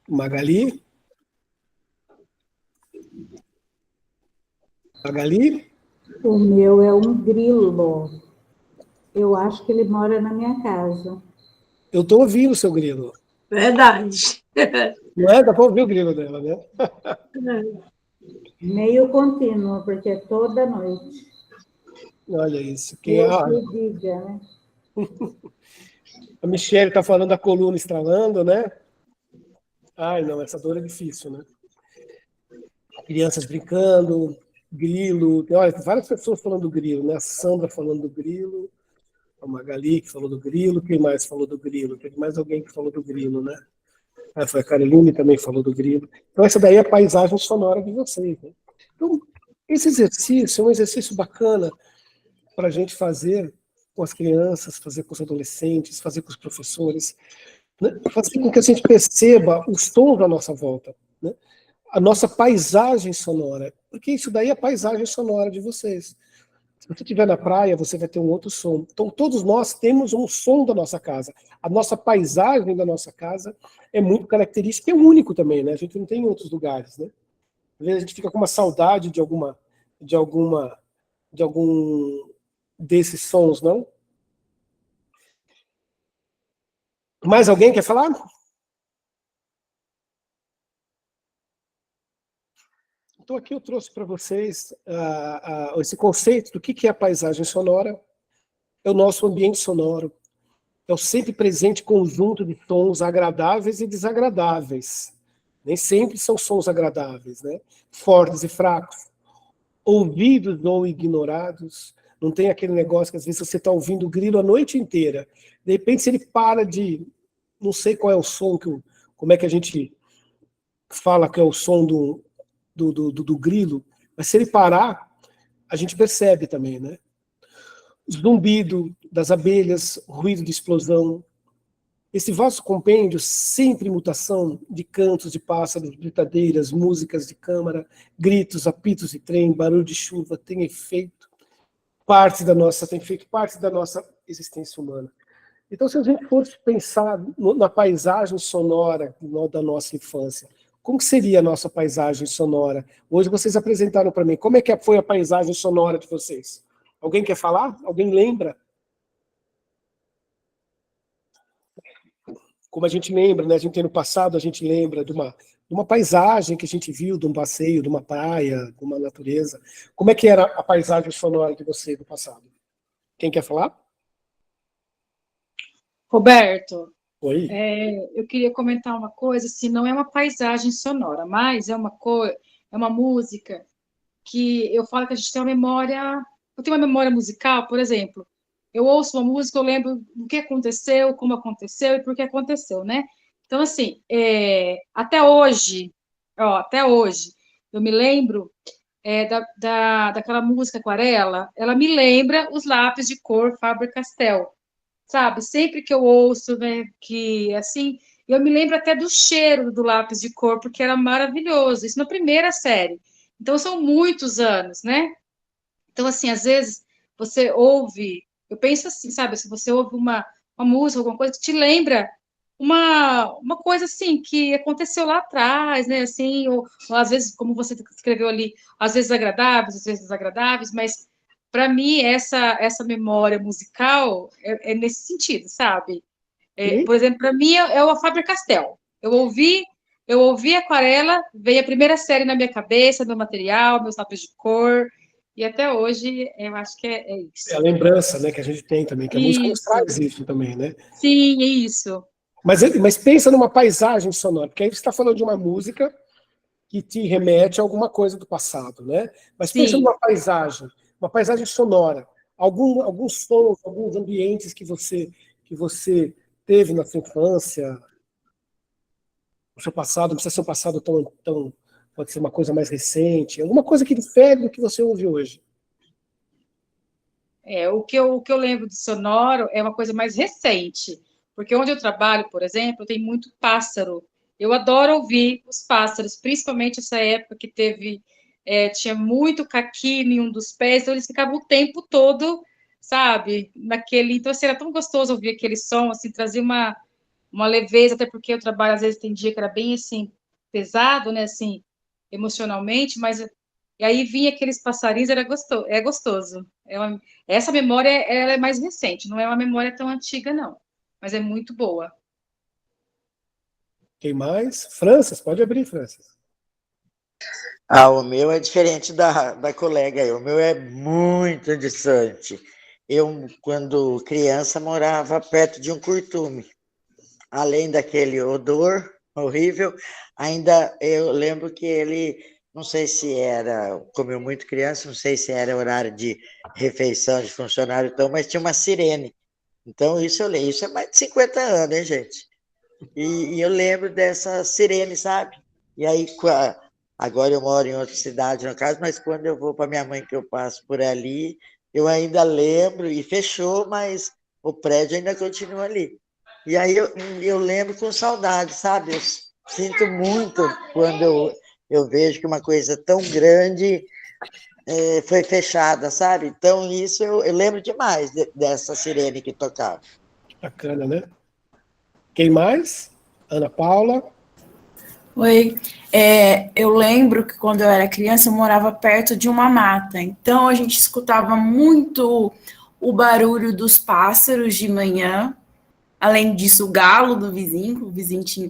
Speaker 1: Magali? Magali?
Speaker 4: O meu é um grilo. Eu acho que ele mora na minha casa.
Speaker 1: Eu estou ouvindo o seu grilo.
Speaker 12: Verdade.
Speaker 1: Não é? Dá para ouvir o grilo dela, né?
Speaker 4: Meio contínuo, porque é toda noite.
Speaker 1: Olha isso.
Speaker 4: Deus que diga, né?
Speaker 1: A Michelle está falando da coluna estralando, né? Ai, não, essa dor é difícil, né? Crianças brincando, grilo. Olha, tem várias pessoas falando do grilo, né? A Sandra falando do grilo, a Magali que falou do grilo, quem mais falou do grilo? Teve mais alguém que falou do grilo, né? Foi a Caroline também falou do grilo. Então, essa daí é a paisagem sonora de vocês, né? Então, esse exercício é um exercício bacana para a gente fazer com as crianças, fazer com os adolescentes, fazer com os professores, né? Fazer com que a gente perceba os tons da nossa volta, né? A nossa paisagem sonora, porque isso daí é a paisagem sonora de vocês. Se você estiver na praia, você vai ter um outro som. Então, todos nós temos um som da nossa casa. A nossa paisagem da nossa casa é muito característica e é único também, né? A gente não tem em outros lugares, né? Às vezes a gente fica com uma saudade de algum desses sons, não? Mais alguém quer falar? Então, aqui eu trouxe para vocês esse conceito do que é a paisagem sonora. É o nosso ambiente sonoro. É o sempre presente conjunto de sons agradáveis e desagradáveis. Nem sempre são sons agradáveis, né? Fortes e fracos, ouvidos ou ignorados. Não tem aquele negócio que às vezes você está ouvindo o grilo a noite inteira. De repente, se ele para de... Não sei qual é o som, como é que a gente fala que é o som do grilo, mas se ele parar, a gente percebe também, né? Zumbido das abelhas, ruído de explosão. Esse vasto compêndio, sempre em mutação de cantos de pássaros, britadeiras, músicas de câmara, gritos, apitos de trem, barulho de chuva, tem feito parte da nossa existência humana. Então, se a gente fosse pensar na paisagem sonora da nossa infância, como que seria a nossa paisagem sonora? Hoje vocês apresentaram para mim. Como é que foi a paisagem sonora de vocês? Alguém quer falar? Alguém lembra? Como a gente lembra, né? A gente tem no passado, a gente lembra de uma paisagem que a gente viu, de um passeio, de uma praia, de uma natureza. Como é que era a paisagem sonora de você do passado? Quem quer falar?
Speaker 13: Roberto,
Speaker 1: Oi.
Speaker 13: eu queria comentar uma coisa, assim, não é uma paisagem sonora, mas é uma música que eu falo que a gente tem uma memória, eu tenho uma memória musical, por exemplo, eu ouço uma música, eu lembro do que aconteceu, como aconteceu e por que aconteceu, né? Então, assim, até hoje, eu me lembro daquela música Aquarela, ela me lembra os lápis de cor Faber-Castell, sabe? Sempre que eu ouço, né, que assim, eu me lembro até do cheiro do lápis de cor, porque era maravilhoso, isso na primeira série. Então, são muitos anos, né? Então, assim, às vezes, você ouve, eu penso assim, sabe? Se você ouve uma música, alguma coisa que te lembra uma coisa, assim, que aconteceu lá atrás, né? Assim, ou às vezes, como você escreveu ali, às vezes agradáveis, às vezes desagradáveis, mas para mim, essa memória musical é nesse sentido, sabe? Por exemplo, para mim é o Faber-Castell. Eu ouvi Aquarela, veio a primeira série na minha cabeça, meu material, meus lápis de cor, e até hoje eu acho que é isso.
Speaker 1: É a lembrança, né, que a gente tem também, que a música nos traz isso também, né?
Speaker 13: Sim, é isso.
Speaker 1: Mas pensa numa paisagem sonora, porque aí você está falando de uma música que te remete a alguma coisa do passado, né? Mas pensa numa paisagem sonora, alguns sons, alguns ambientes que você teve na sua infância, no seu passado, não precisa ser um passado tão pode ser uma coisa mais recente, alguma coisa que difere do que você ouve hoje.
Speaker 13: O que eu lembro de sonoro é uma coisa mais recente, porque onde eu trabalho, por exemplo, tem muito pássaro. Eu adoro ouvir os pássaros, principalmente essa época que tinha muito caqui em um dos pés, então eles ficavam o tempo todo, sabe, então assim, era tão gostoso ouvir aquele som, assim, trazia uma leveza, até porque eu trabalho, às vezes tem dia que era bem, assim, pesado, né, assim, emocionalmente, e aí vinha aqueles passarinhos, é gostoso. Essa memória, ela é mais recente, não é uma memória tão antiga, não, mas é muito boa.
Speaker 1: Quem mais? Francis, pode abrir, Francis.
Speaker 2: O meu é diferente da colega aí, o meu é muito distante. Eu, quando criança, morava perto de um curtume. Além daquele odor horrível, ainda eu lembro que ele, não sei se era, como eu muito criança, não sei se era horário de refeição de funcionário, então, mas tinha uma sirene. Então, isso eu lembro. Isso é mais de 50 anos, hein, gente? E eu lembro dessa sirene, sabe? E aí, agora eu moro em outra cidade, no caso, mas quando eu vou para minha mãe, que eu passo por ali, eu ainda lembro, e fechou, mas o prédio ainda continua ali. E aí eu lembro com saudade, sabe? Eu sinto muito quando eu vejo que uma coisa tão grande foi fechada, sabe? Então, isso eu lembro demais dessa sirene que tocava.
Speaker 1: Bacana, né? Quem mais? Ana Paula.
Speaker 14: Oi, eu lembro que quando eu era criança eu morava perto de uma mata, então a gente escutava muito o barulho dos pássaros de manhã, além disso o galo do vizinho,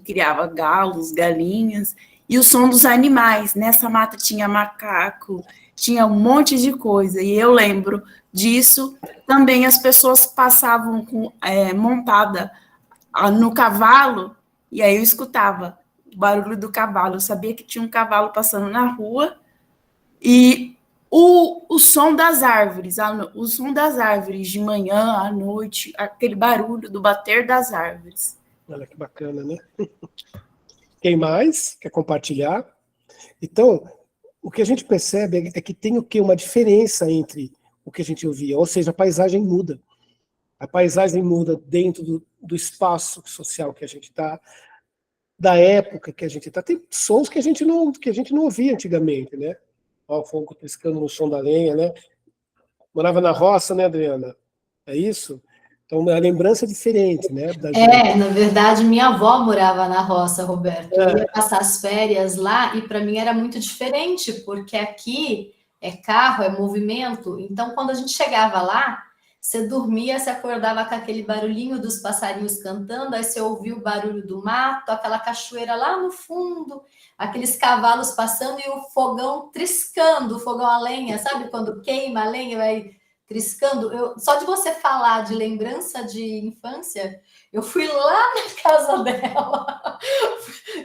Speaker 14: criava galos, galinhas, e o som dos animais. Nessa mata tinha macaco, tinha um monte de coisa, e eu lembro disso. Também as pessoas passavam montada no cavalo, e aí eu escutava o barulho do cavalo. Eu sabia que tinha um cavalo passando na rua, e o som das árvores, o som das árvores de manhã, à noite, aquele barulho do bater das árvores.
Speaker 1: Olha que bacana, né? Quem mais quer compartilhar? Então, o que a gente percebe é que tem o quê? Uma diferença entre o que a gente ouvia, ou seja, a paisagem muda. A paisagem muda dentro do espaço social que a gente está, da época que a gente está. Tem sons que a gente não ouvia antigamente, né? Ó, o fogo piscando no chão da lenha, né? Morava na roça, né, Adriana? É isso? Então, a lembrança é diferente, né? Da gente.
Speaker 10: Na verdade, minha avó morava na roça, Roberto. Eu ia passar as férias lá e para mim era muito diferente, porque aqui é carro, é movimento. Então, quando a gente chegava lá, você dormia, você acordava com aquele barulhinho dos passarinhos cantando, aí você ouvia o barulho do mato, aquela cachoeira lá no fundo, aqueles cavalos passando e o fogão triscando, o fogão a lenha, sabe? Quando queima a lenha, vai triscando. Só de você falar de lembrança de infância, eu fui lá na casa dela,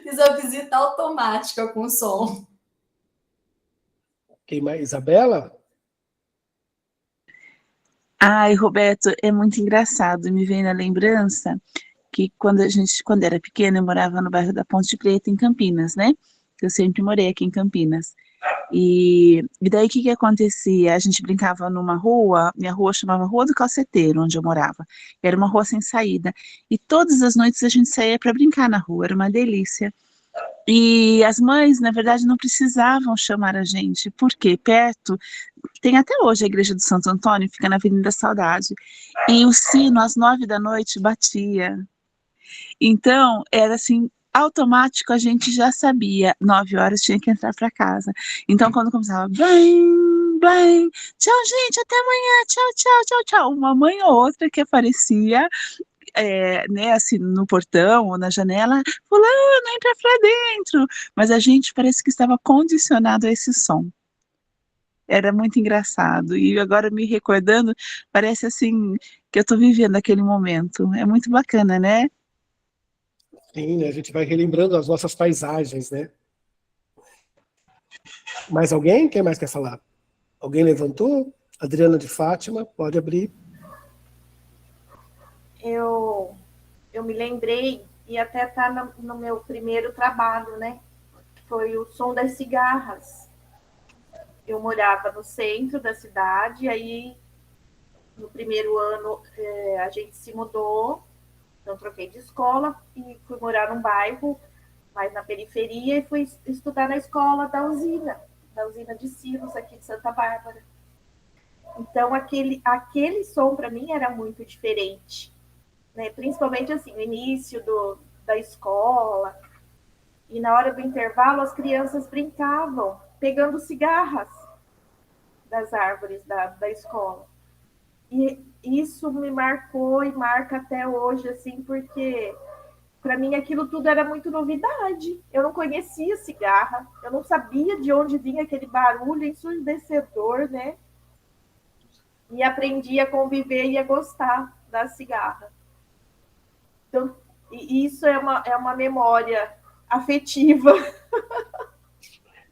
Speaker 10: fiz a visita automática com som.
Speaker 1: Quem mais? Isabela?
Speaker 8: Ai, Roberto, é muito engraçado. Me vem na lembrança que quando era pequena, eu morava no bairro da Ponte Preta, em Campinas, né? Eu sempre morei aqui em Campinas. E daí o que acontecia? A gente brincava numa rua, minha rua chamava Rua do Calceteiro, onde eu morava. Era uma rua sem saída. E todas as noites a gente saía para brincar na rua, era uma delícia. E as mães, na verdade, não precisavam chamar a gente, porque perto tem até hoje a igreja do Santo Antônio, fica na Avenida Saudade, e o sino às 9 da noite batia. Então, era assim, automático, a gente já sabia, 9 horas tinha que entrar para casa. Então, quando começava, blim, blim, tchau, gente, até amanhã, tchau, tchau, tchau, tchau, uma mãe ou outra que aparecia, né, assim, no portão ou na janela, fulano, entra para dentro, mas a gente parece que estava condicionado a esse som. Era muito engraçado, e agora me recordando, parece assim, que eu estou vivendo aquele momento, é muito bacana, né?
Speaker 1: Sim, né? A gente vai relembrando as nossas paisagens, né? Mais alguém? Quem mais quer falar? Alguém levantou? Adriana de Fátima, pode abrir.
Speaker 15: Eu me lembrei, e até está no meu primeiro trabalho, né? Foi o som das cigarras. Eu morava no centro da cidade, aí no primeiro ano a gente se mudou, então troquei de escola e fui morar num bairro mais na periferia e fui estudar na escola da usina de silos aqui de Santa Bárbara. Então aquele som para mim era muito diferente, né? Principalmente assim, no início da escola, e na hora do intervalo as crianças brincavam pegando cigarras das árvores da escola. E isso me marcou e marca até hoje, assim, porque para mim aquilo tudo era muito novidade. Eu não conhecia cigarra, eu não sabia de onde vinha aquele barulho ensurdecedor, né? E aprendi a conviver e a gostar da cigarra. Então, isso é uma memória afetiva.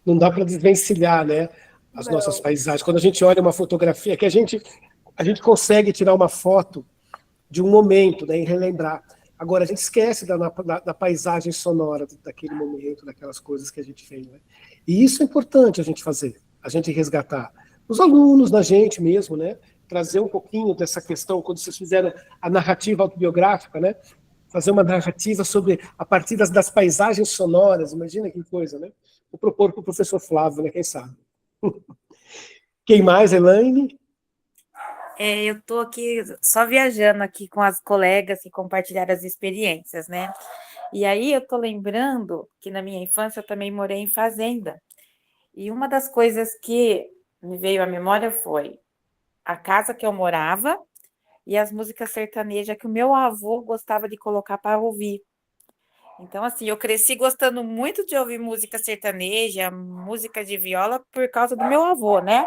Speaker 1: Não dá para desvencilhar, né, as nossas paisagens. Quando a gente olha uma fotografia, que a gente consegue tirar uma foto de um momento, né, e relembrar. Agora, a gente esquece da paisagem sonora daquele momento, daquelas coisas que a gente fez. Né? E isso é importante a gente fazer, a gente resgatar. Os alunos, na gente mesmo, né, trazer um pouquinho dessa questão, quando vocês fizeram a narrativa autobiográfica, né, fazer uma narrativa sobre, a partir das paisagens sonoras, imagina que coisa, né? Vou propor para o professor Flávio, né, quem sabe. Quem mais, Elaine?
Speaker 16: Eu estou aqui só viajando aqui com as colegas que compartilharam as experiências, né? E aí eu estou lembrando que na minha infância eu também morei em fazenda. E uma das coisas que me veio à memória foi a casa que eu morava e as músicas sertanejas que o meu avô gostava de colocar para ouvir. Então, assim, eu cresci gostando muito de ouvir música sertaneja, música de viola, por causa do meu avô, né?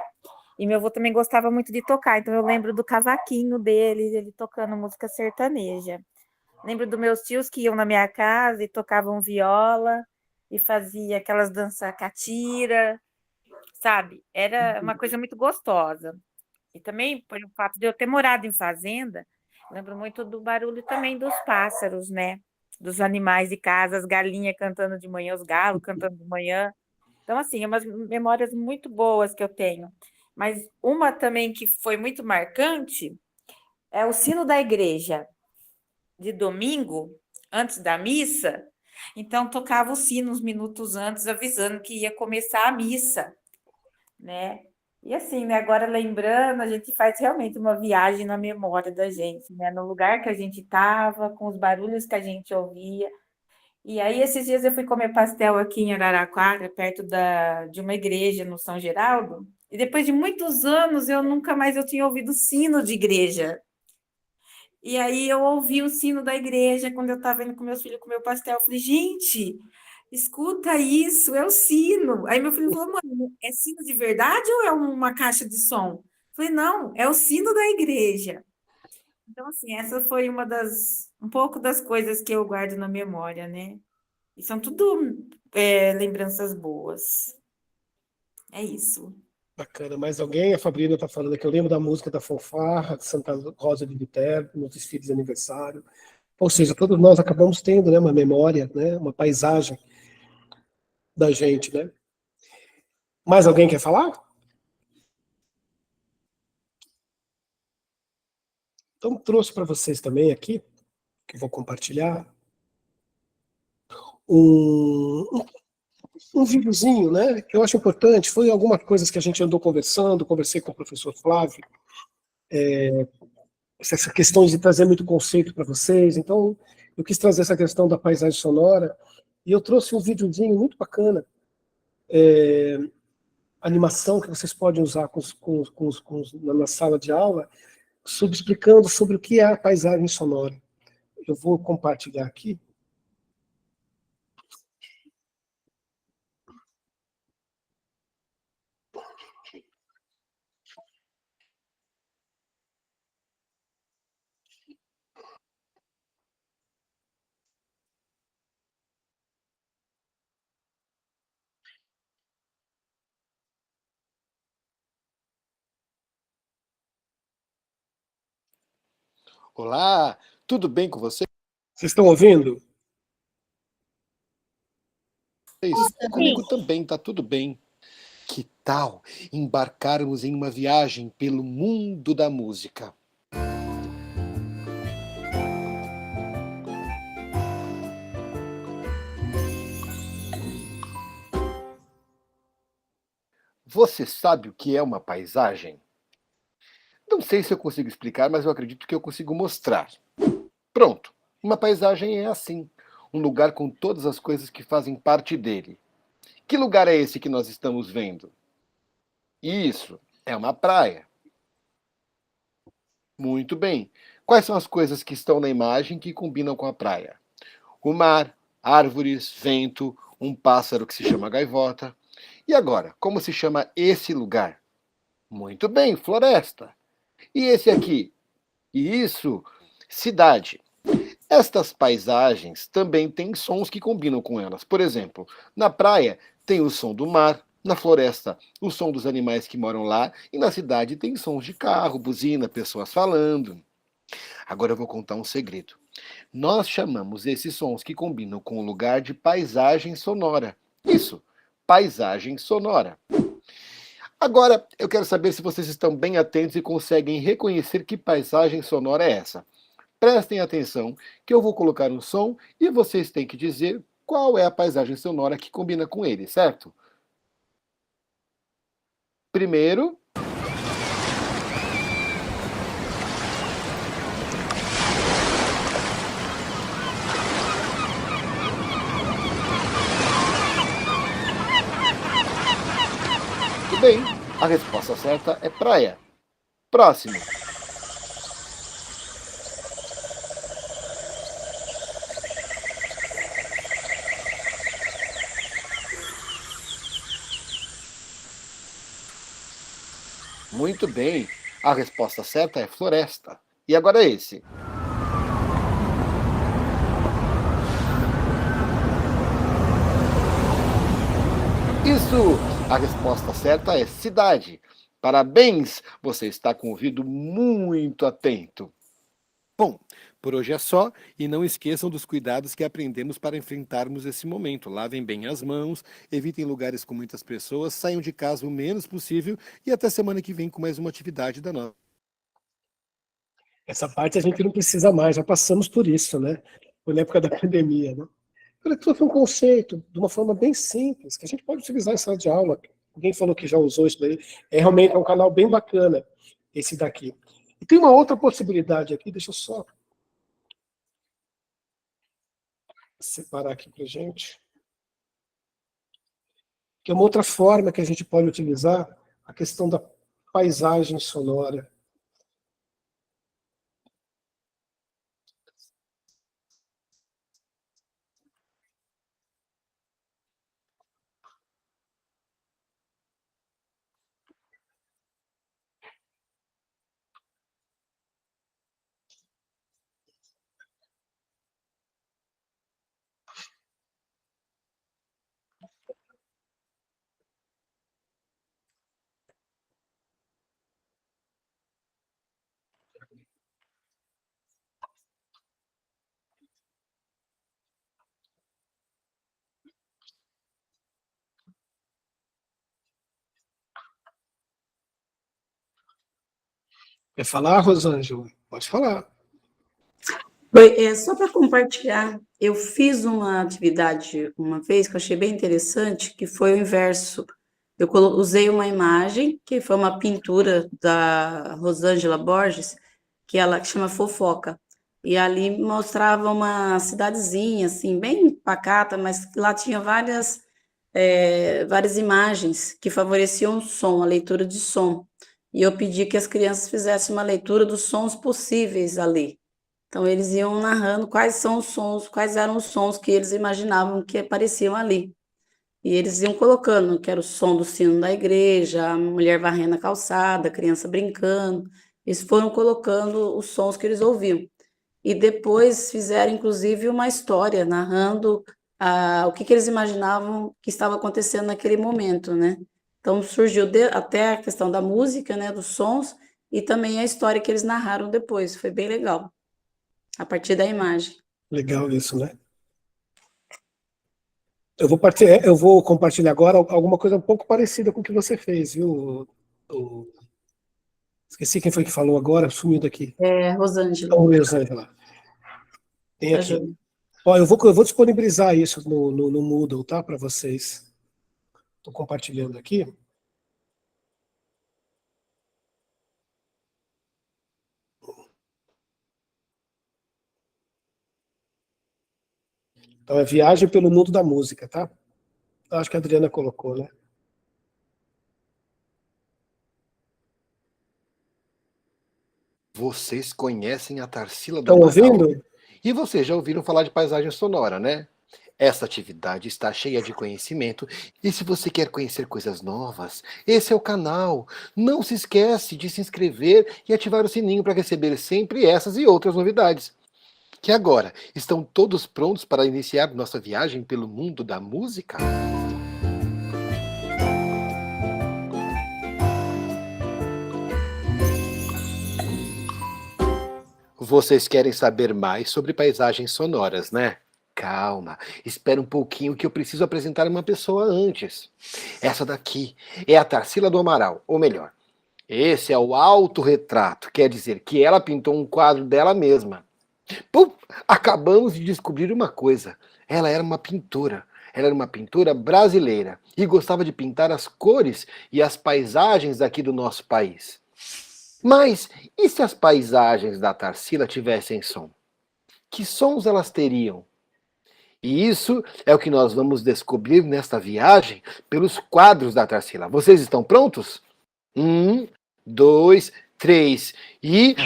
Speaker 16: E meu avô também gostava muito de tocar, então eu lembro do cavaquinho dele, ele tocando música sertaneja. Lembro dos meus tios que iam na minha casa e tocavam viola e fazia aquelas danças catira, sabe? Era uma coisa muito gostosa. E também, por o fato de eu ter morado em fazenda, lembro muito do barulho também dos pássaros, né? Dos animais de casa, as galinhas cantando de manhã, os galos cantando de manhã. Então, assim, é umas memórias muito boas que eu tenho. Mas uma também que foi muito marcante é o sino da igreja, de domingo, antes da missa. Então, tocava o sino uns minutos antes, avisando que ia começar a missa, né? E assim, né, agora lembrando, a gente faz realmente uma viagem na memória da gente, né? No lugar que a gente estava, com os barulhos que a gente ouvia. E aí, esses dias eu fui comer pastel aqui em Araraquara, perto de uma igreja no São Geraldo, e depois de muitos anos, eu nunca mais eu tinha ouvido sino de igreja. E aí eu ouvi o sino da igreja quando eu estava indo com meus filhos comer o pastel. Eu falei, gente, escuta isso, é o sino. Aí meu filho falou, mãe, é sino de verdade ou é uma caixa de som? Eu falei, não, é o sino da igreja. Então, assim, essa foi um pouco das coisas que eu guardo na memória, né? E são tudo lembranças boas. É isso.
Speaker 1: Bacana. Mais alguém? A Fabrina está falando que eu lembro da música da fanfarra, de Santa Rosa de Viterbo, nos desfiles de aniversário. Ou seja, todos nós acabamos tendo, né, uma memória, né, uma paisagem da gente, né? Mais alguém quer falar? Então, trouxe para vocês também aqui, que eu vou compartilhar, um videozinho, né, que eu acho importante. Foi algumas coisas que a gente andou conversando, conversei com o professor Flávio, essa questão de trazer muito conceito para vocês. Então, eu quis trazer essa questão da paisagem sonora, e eu trouxe um videozinho muito bacana, animação que vocês podem usar na sala de aula, explicando sobre o que é a paisagem sonora. Eu vou compartilhar aqui.
Speaker 17: Olá, tudo bem com você?
Speaker 1: Vocês estão ouvindo?
Speaker 17: Comigo também, tá tudo bem. Que tal embarcarmos em uma viagem pelo mundo da música? Você sabe o que é uma paisagem? Não sei se eu consigo explicar, mas eu acredito que eu consigo mostrar. Pronto, uma paisagem é assim, um lugar com todas as coisas que fazem parte dele. Que lugar é esse que nós estamos vendo? Isso, é uma praia. Muito bem. Quais são as coisas que estão na imagem que combinam com a praia? o mar, árvores, vento, um pássaro que se chama gaivota. E agora, como se chama esse lugar? Muito bem, floresta. E esse aqui? Isso, cidade. Estas paisagens também têm sons que combinam com elas. Por exemplo, na praia tem o som do mar, na floresta o som dos animais que moram lá, e na cidade tem sons de carro, buzina, pessoas falando. Agora eu vou contar um segredo. Nós chamamos esses sons que combinam com o lugar de paisagem sonora. Isso, paisagem sonora. Agora, eu quero saber se vocês estão bem atentos e conseguem reconhecer que paisagem sonora é essa. Prestem atenção que eu vou colocar um som e vocês têm que dizer qual é a paisagem sonora que combina com ele, certo? Primeiro... Muito bem, a resposta certa é praia. Próximo. Muito bem, a resposta certa é floresta. E agora esse. Isso! A resposta certa é cidade. Parabéns! Você está com o ouvido muito atento. Bom, por hoje é só, e não esqueçam dos cuidados que aprendemos para enfrentarmos esse momento. Lavem bem as mãos, evitem lugares com muitas pessoas, saiam de casa o menos possível e até semana que vem com mais uma atividade da nossa.
Speaker 1: Essa parte a gente não precisa mais, já passamos por isso, né? Foi na época da pandemia, né? Aquilo foi um conceito, de uma forma bem simples, que a gente pode utilizar em sala de aula. Alguém falou que já usou isso daí. Realmente é um canal bem bacana, esse daqui. E tem uma outra possibilidade aqui, deixa eu só separar aqui pra gente. Que é uma outra forma que a gente pode utilizar a questão da paisagem sonora. Quer falar, Rosângela? Pode falar.
Speaker 6: Oi, só para compartilhar, eu fiz uma atividade uma vez que eu achei bem interessante, que foi o inverso. Eu usei uma imagem, que foi uma pintura da Rosângela Borges, que chama Fofoca. E ali mostrava uma cidadezinha, assim, bem pacata, mas lá tinha várias imagens que favoreciam o som, a leitura de som. E eu pedi que as crianças fizessem uma leitura dos sons possíveis ali. Então, eles iam narrando quais eram os sons que eles imaginavam que apareciam ali. E eles iam colocando, que era o som do sino da igreja, a mulher varrendo a calçada, a criança brincando. Eles foram colocando os sons que eles ouviam. E depois fizeram, inclusive, uma história, narrando o que eles imaginavam que estava acontecendo naquele momento, né? Então, surgiu até a questão da música, né, dos sons, e também a história que eles narraram depois. Foi bem legal, a partir da imagem.
Speaker 1: Legal isso, né? Eu vou compartilhar agora alguma coisa um pouco parecida com o que você fez, viu? Esqueci quem foi que falou agora, sumiu daqui.
Speaker 6: Rosângela.
Speaker 1: Rosângela. Tem aqui. Ó, eu vou disponibilizar isso no Moodle, tá? Para vocês. Estou compartilhando aqui. Então, é Viagem pelo Mundo da Música, tá? Acho que a Adriana colocou, né?
Speaker 17: Vocês conhecem a Tarsila do
Speaker 1: Estão
Speaker 17: Amaral?
Speaker 1: ouvindo?
Speaker 17: E vocês já ouviram falar de paisagem sonora, né? Essa atividade está cheia de conhecimento e se você quer conhecer coisas novas, esse é o canal. Não se esquece de se inscrever e ativar o sininho para receber sempre essas e outras novidades. Que agora, estão todos prontos para iniciar nossa viagem pelo mundo da música? Vocês querem saber mais sobre paisagens sonoras, né? Calma, espera um pouquinho que eu preciso apresentar uma pessoa antes. Essa daqui é a Tarsila do Amaral, ou melhor, esse é o autorretrato, quer dizer que ela pintou um quadro dela mesma. Pum, acabamos de descobrir uma coisa, ela era uma pintora brasileira e gostava de pintar as cores e as paisagens aqui do nosso país. Mas e se as paisagens da Tarsila tivessem som? Que sons elas teriam? E isso é o que nós vamos descobrir nesta viagem pelos quadros da Tarsila. Vocês estão prontos? 1, 2, 3 e...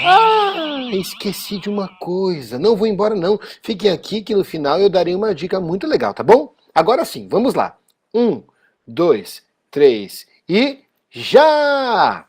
Speaker 17: esqueci de uma coisa. Não vou embora não. Fiquem aqui que no final eu darei uma dica muito legal, tá bom? Agora sim, vamos lá. 1, 2, 3 e... já!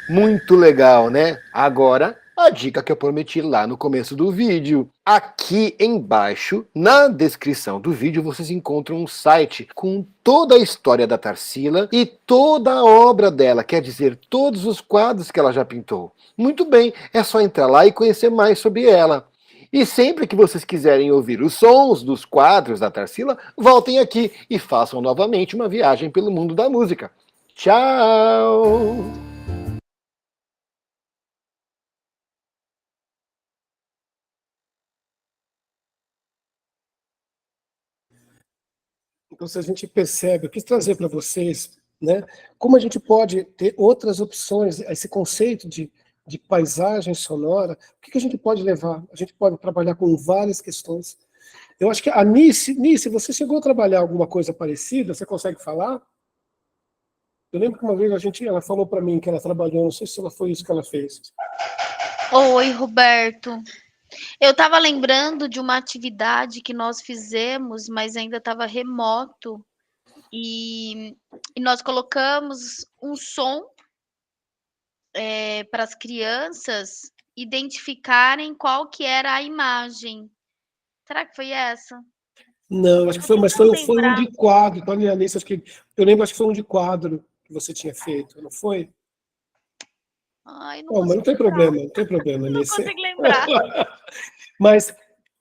Speaker 17: Muito legal, né? Agora, a dica que eu prometi lá no começo do vídeo. Aqui embaixo, na descrição do vídeo, vocês encontram um site com toda a história da Tarsila e toda a obra dela, quer dizer, todos os quadros que ela já pintou. Muito bem, é só entrar lá e conhecer mais sobre ela. E sempre que vocês quiserem ouvir os sons dos quadros da Tarsila, voltem aqui e façam novamente uma viagem pelo mundo da música. Tchau!
Speaker 1: Então, se a gente percebe, eu quis trazer para vocês, né, como a gente pode ter outras opções, esse conceito de paisagem sonora, o que a gente pode levar? A gente pode trabalhar com várias questões. Eu acho que a Nice, você chegou a trabalhar alguma coisa parecida? Você consegue falar? Eu lembro que uma vez ela falou para mim que ela trabalhou, não sei se foi isso que ela fez.
Speaker 18: Oi, Roberto. Eu estava lembrando de uma atividade que nós fizemos, mas ainda estava remoto, e nós colocamos um som para as crianças identificarem qual que era a imagem. Será que foi essa?
Speaker 1: Não, acho que foi, mas foi um de quadro, tá, Nice? Acho que eu lembro, acho que foi um de quadro que você tinha feito, não foi?
Speaker 18: Ai, não
Speaker 1: Mas não tem problema, não tem problema,
Speaker 18: Não
Speaker 1: Nice.
Speaker 18: consigo lembrar.
Speaker 1: Mas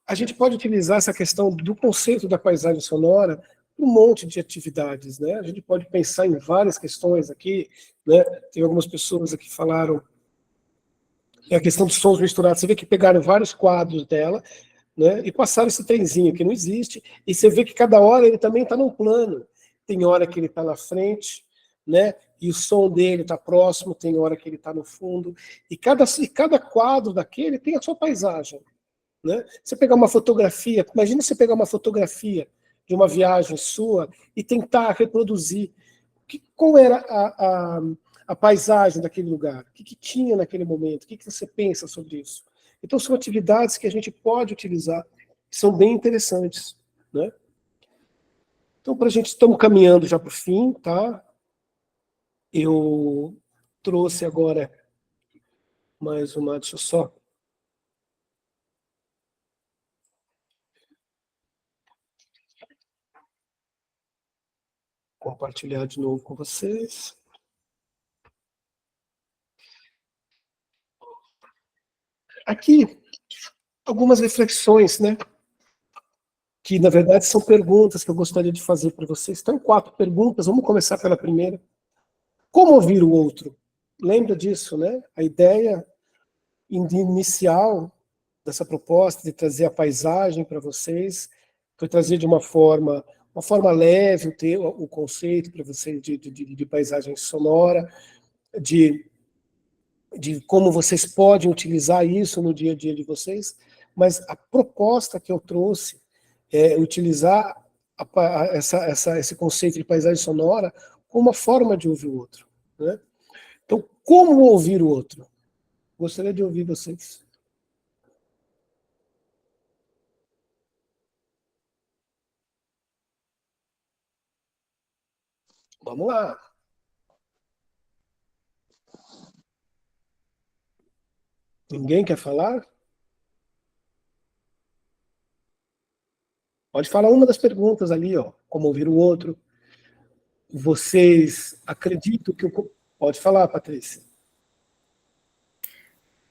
Speaker 1: a gente pode utilizar essa questão do conceito da paisagem sonora para um monte de atividades, né? A gente pode pensar em várias questões aqui, né? Tem algumas pessoas aqui que falaram a questão dos sons misturados. Você vê que pegaram vários quadros dela, né? E passaram esse trenzinho que não existe, e você vê que cada hora ele também está num plano. Tem hora que ele está na frente, né? E o som dele está próximo, tem hora que ele está no fundo, e cada quadro daquele tem a sua paisagem, né? Você pegar uma fotografia, imagina você pegar uma fotografia de uma viagem sua e tentar reproduzir qual era a paisagem daquele lugar, o que tinha naquele momento, o que você pensa sobre isso. Então são atividades que a gente pode utilizar, que são bem interessantes, né? Então, estamos caminhando já para o fim, tá? Eu trouxe agora mais uma, deixa eu só... compartilhar de novo com vocês. Aqui, algumas reflexões, né? Que, na verdade, são perguntas que eu gostaria de fazer para vocês. Estão 4 perguntas, vamos começar pela primeira. Como ouvir o outro? Lembra disso, né? A ideia inicial dessa proposta de trazer a paisagem para vocês foi trazer de uma forma leve o conceito para vocês de paisagem sonora, de como vocês podem utilizar isso no dia a dia de vocês, mas a proposta que eu trouxe é utilizar esse conceito de paisagem sonora como uma forma de ouvir o outro, né? Então, como ouvir o outro? Gostaria de ouvir vocês. Vamos lá. Ninguém quer falar? Pode falar uma das perguntas ali, ó. Como ouvir o outro. Vocês acreditam que... Pode falar, Patrícia.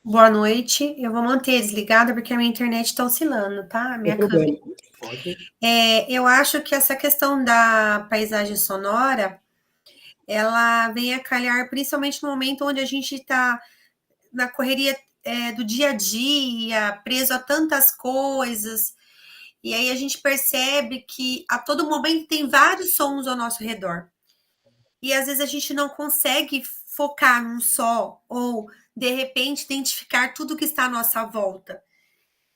Speaker 19: Boa noite. Eu vou manter desligada porque a minha internet está oscilando, tá? A minha câmera.
Speaker 1: Pode.
Speaker 19: Eu acho que essa questão da paisagem sonora, ela vem a calhar principalmente no momento onde a gente está na correria do dia a dia, preso a tantas coisas, e aí a gente percebe que a todo momento tem vários sons ao nosso redor. E às vezes a gente não consegue focar num só, ou de repente identificar tudo que está à nossa volta.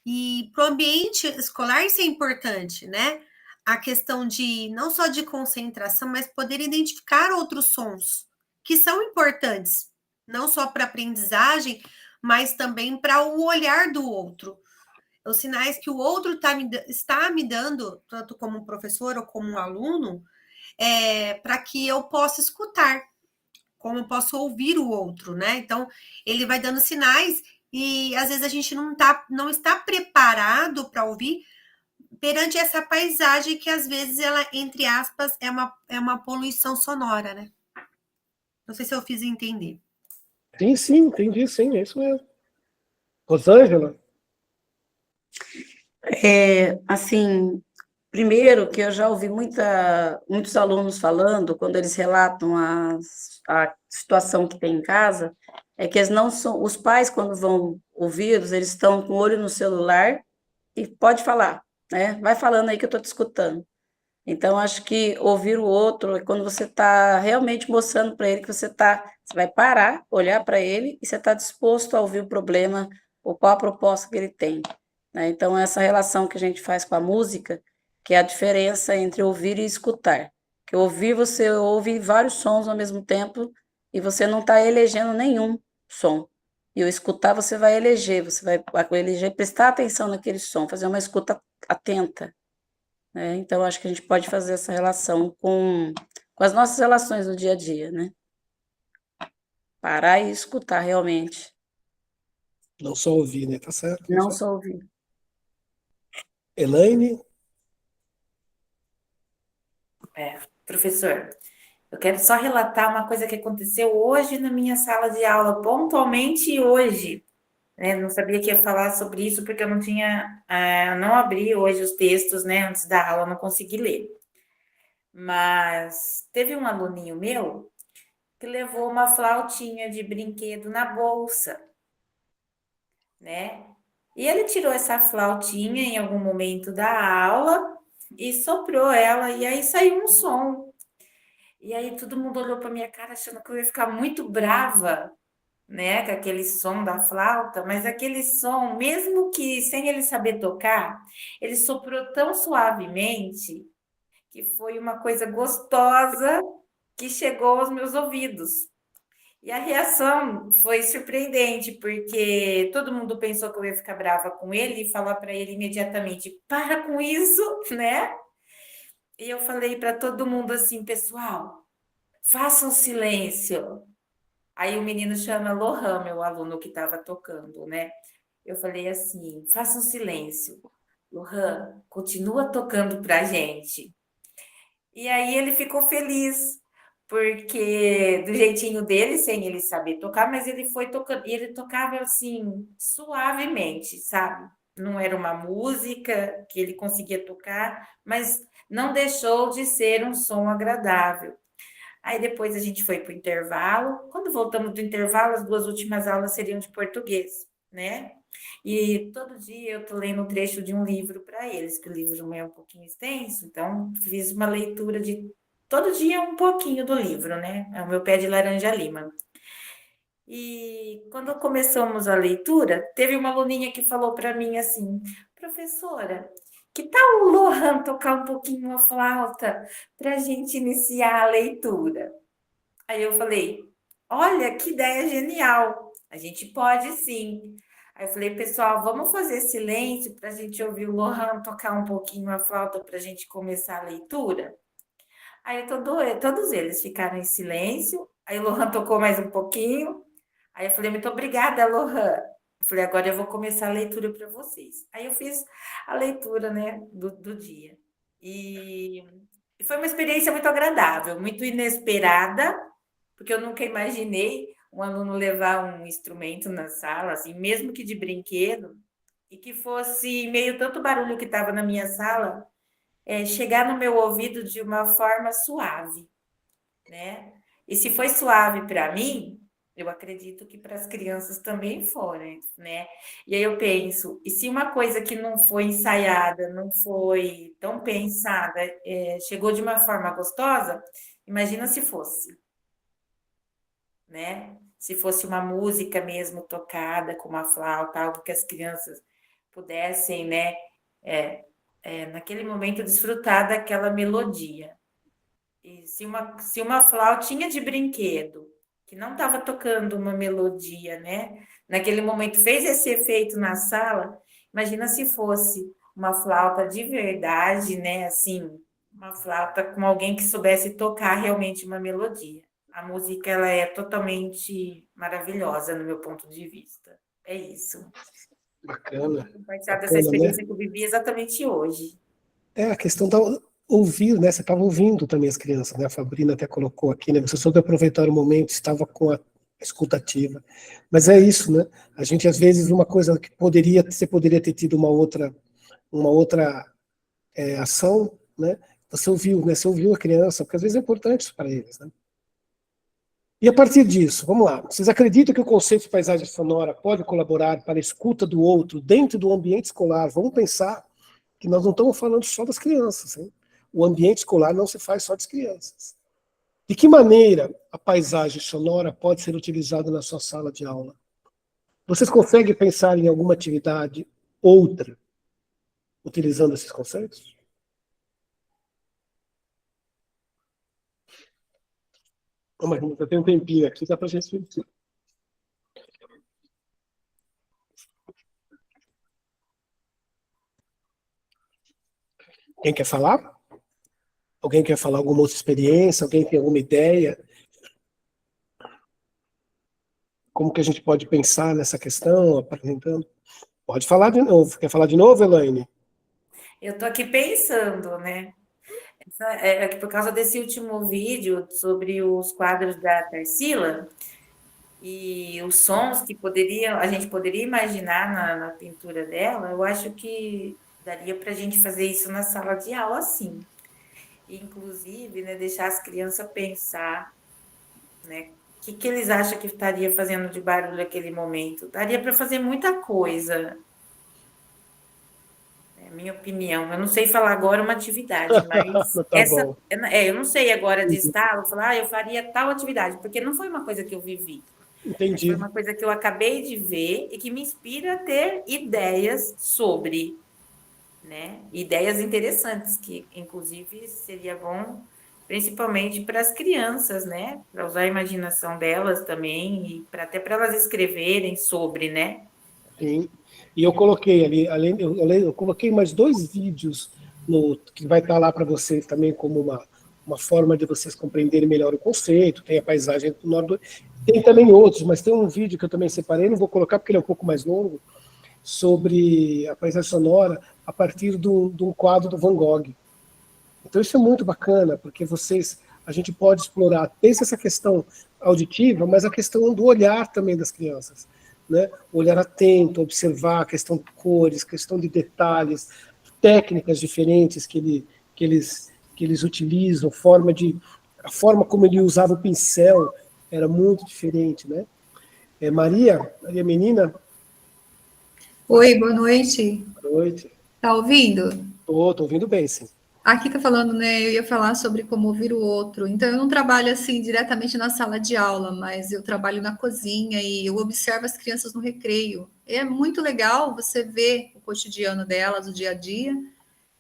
Speaker 19: E para o ambiente escolar isso é importante, né? A questão de não só de concentração, mas poder identificar outros sons que são importantes, não só para a aprendizagem, mas também para o olhar do outro. Os sinais que o outro está me dando, tanto como professor ou como um aluno, para que eu possa escutar, como eu posso ouvir o outro, né? Então, ele vai dando sinais e às vezes a gente não está preparado para ouvir perante essa paisagem que às vezes ela, entre aspas, é uma poluição sonora, né? Não sei se eu fiz entender.
Speaker 1: Sim, entendi, sim, é isso mesmo. Rosângela?
Speaker 6: Assim, primeiro que eu já ouvi muitos alunos falando, quando eles relatam a situação que tem em casa, é que eles não são, os pais, quando vão ouvi-los, eles estão com o olho no celular e pode falar, né? Vai falando aí que eu estou te escutando. Então, acho que ouvir o outro é quando você está realmente mostrando para ele que você vai parar, olhar para ele e você está disposto a ouvir o problema ou qual a proposta que ele tem. né? Então, essa relação que a gente faz com a música, que é a diferença entre ouvir e escutar. Que ouvir, você ouve vários sons ao mesmo tempo e você não está elegendo nenhum som. E o escutar, você vai eleger, prestar atenção naquele som, fazer uma escuta atenta, né? Então, acho que a gente pode fazer essa relação com as nossas relações no dia a dia, né? Parar e escutar realmente.
Speaker 1: Não só ouvir, né? Tá certo?
Speaker 6: Não só ouvir.
Speaker 1: Elaine?
Speaker 16: Professor, eu quero só relatar uma coisa que aconteceu hoje na minha sala de aula, pontualmente hoje. Né? Não sabia que ia falar sobre isso, porque eu não abri hoje os textos, né, antes da aula, não consegui ler. Mas teve um aluninho meu que levou uma flautinha de brinquedo na bolsa, né? E ele tirou essa flautinha em algum momento da aula e soprou ela, e aí saiu um som. E aí todo mundo olhou para minha cara achando que eu ia ficar muito brava, né, com aquele som da flauta, mas aquele som, mesmo que sem ele saber tocar, ele soprou tão suavemente que foi uma coisa gostosa que chegou aos meus ouvidos. E a reação foi surpreendente, porque todo mundo pensou que eu ia ficar brava com ele e falar para ele imediatamente: para com isso, né? E eu falei para todo mundo assim: pessoal, façam silêncio. Aí o menino chama Lohan, meu aluno que estava tocando, né? Eu falei assim: façam silêncio. Lohan, continua tocando para a gente. E aí ele ficou feliz, porque do jeitinho dele, sem ele saber tocar, mas ele foi tocando, e ele tocava assim, suavemente, sabe? Não era uma música que ele conseguia tocar, mas não deixou de ser um som agradável. Aí depois a gente foi para o intervalo. Quando voltamos do intervalo, as 2 últimas aulas seriam de português, né? E todo dia eu estou lendo um trecho de um livro para eles, que o livro é um pouquinho extenso, então fiz uma leitura de todo dia um pouquinho do livro, né? É o meu pé de laranja lima. E quando começamos a leitura, teve uma aluninha que falou para mim assim: professora, que tal o Lohan tocar um pouquinho a flauta para a gente iniciar a leitura? Aí eu falei: olha, que ideia genial, a gente pode sim. Aí eu falei: pessoal, vamos fazer silêncio para a gente ouvir o Lohan tocar um pouquinho a flauta para a gente começar a leitura? Aí todos eles ficaram em silêncio, aí o Lohan tocou mais um pouquinho, aí eu falei: muito obrigada, Lohan. Eu falei: agora eu vou começar a leitura para vocês. Aí eu fiz a leitura, né, do dia. E foi uma experiência muito agradável, muito inesperada, porque eu nunca imaginei um aluno levar um instrumento na sala, assim, mesmo que de brinquedo, e que fosse, meio tanto barulho que estava na minha sala, chegar no meu ouvido de uma forma suave, né? E se foi suave para mim, eu acredito que para as crianças também foram, né? E aí eu penso, e se uma coisa que não foi ensaiada, não foi tão pensada, chegou de uma forma gostosa, imagina se fosse, né? Se fosse uma música mesmo tocada com uma flauta, algo que as crianças pudessem, né, naquele momento desfrutar daquela melodia. E se uma flautinha de brinquedo que não estava tocando uma melodia, né, naquele momento fez esse efeito na sala, imagina se fosse uma flauta de verdade, né, assim, uma flauta com alguém que soubesse tocar realmente uma melodia. A música, ela é totalmente maravilhosa no meu ponto de vista. É isso.
Speaker 1: Bacana.
Speaker 16: Compartilhar dessa experiência, né, que eu vivi exatamente hoje.
Speaker 1: A questão da ouvir, né? Você estava ouvindo também as crianças, né? A Fabrina até colocou aqui, né? Você soube aproveitar o momento, estava com a escutativa. Mas é isso, né? A gente, às vezes, uma coisa que você poderia ter tido uma outra ação, né? Você ouviu, né? Você ouviu a criança, porque às vezes é importante isso para eles, né? E a partir disso, vamos lá, vocês acreditam que o conceito de paisagem sonora pode colaborar para a escuta do outro dentro do ambiente escolar? Vamos pensar que nós não estamos falando só das crianças, hein? O ambiente escolar não se faz só das crianças. De que maneira a paisagem sonora pode ser utilizada na sua sala de aula? Vocês conseguem pensar em alguma atividade outra, utilizando esses conceitos? Mas eu tenho um tempinho aqui, dá para a gente refletir. Quem quer falar? Alguém quer falar alguma outra experiência? Alguém tem alguma ideia? Como que a gente pode pensar nessa questão, apresentando? Pode falar de novo. Quer falar de novo, Elaine?
Speaker 16: Eu estou aqui pensando, né? É que por causa desse último vídeo sobre os quadros da Tarsila e os sons que a gente poderia imaginar na pintura dela, eu acho que daria para a gente fazer isso na sala de aula, sim. Inclusive, né, deixar as crianças pensar, né, o que eles acham que estaria fazendo de barulho naquele momento. Daria para fazer muita coisa. É a minha opinião. Eu não sei falar agora uma atividade, mas
Speaker 1: Tá bom.
Speaker 16: eu não sei agora de estalo, falar, eu faria tal atividade, porque não foi uma coisa que eu vivi.
Speaker 1: Entendi.
Speaker 16: Foi uma coisa que eu acabei de ver e que me inspira a ter ideias sobre, né? Ideias interessantes, que inclusive seria bom, principalmente para as crianças, né? Para usar a imaginação delas também, e até para elas escreverem sobre, né?
Speaker 1: Sim. E eu coloquei ali, eu coloquei mais 2 vídeos que vai estar lá para vocês também como uma forma de vocês compreenderem melhor o conceito. Tem a paisagem do norte, tem também outros, mas tem um vídeo que eu também separei, não vou colocar porque ele é um pouco mais longo, sobre a paisagem sonora a partir de um quadro do Van Gogh. Então isso é muito bacana, porque a gente pode explorar desde essa questão auditiva, mas a questão do olhar também das crianças, né? O olhar atento, observar a questão de cores, questão de detalhes, técnicas diferentes que eles utilizam, a forma como ele usava o pincel era muito diferente, né? Maria Menina?
Speaker 20: Oi, boa noite.
Speaker 1: Boa noite.
Speaker 20: Tá ouvindo?
Speaker 1: Tô ouvindo bem, sim.
Speaker 20: Aqui tá falando, né? Eu ia falar sobre como ouvir o outro. Então, eu não trabalho assim diretamente na sala de aula, mas eu trabalho na cozinha e eu observo as crianças no recreio. É muito legal você ver o cotidiano delas, o dia a dia.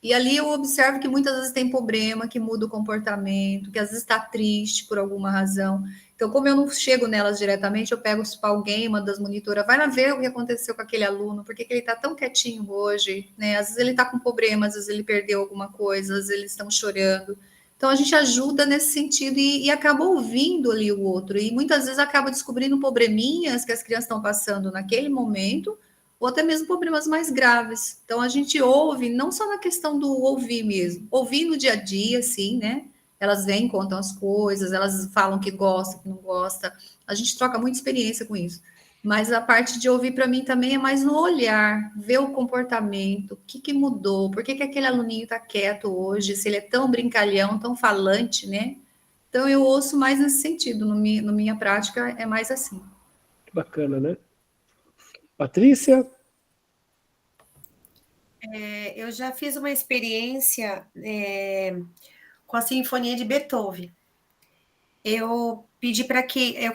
Speaker 20: E ali eu observo que muitas vezes tem problema, que muda o comportamento, que às vezes está triste por alguma razão. Então, como eu não chego nelas diretamente, eu pego para alguém, uma das monitoras, vai lá ver o que aconteceu com aquele aluno, por que ele está tão quietinho hoje, né? Às vezes ele está com problema, às vezes ele perdeu alguma coisa, às vezes eles estão chorando. Então, a gente ajuda nesse sentido e acaba ouvindo ali o outro. E muitas vezes acaba descobrindo probleminhas que as crianças estão passando naquele momento, ou até mesmo problemas mais graves. Então, a gente ouve, não só na questão do ouvir mesmo, ouvir no dia a dia, sim, né? Elas vêm, contam as coisas, elas falam que gosta, que não gosta. A gente troca muita experiência com isso. Mas a parte de ouvir, para mim, também é mais no olhar, ver o comportamento, o que mudou, por que aquele aluninho está quieto hoje, se ele é tão brincalhão, tão falante, né? Então, eu ouço mais nesse sentido, na minha prática, é mais assim.
Speaker 1: Bacana, né? Patrícia?
Speaker 19: Eu já fiz uma experiência com a Sinfonia de Beethoven. Eu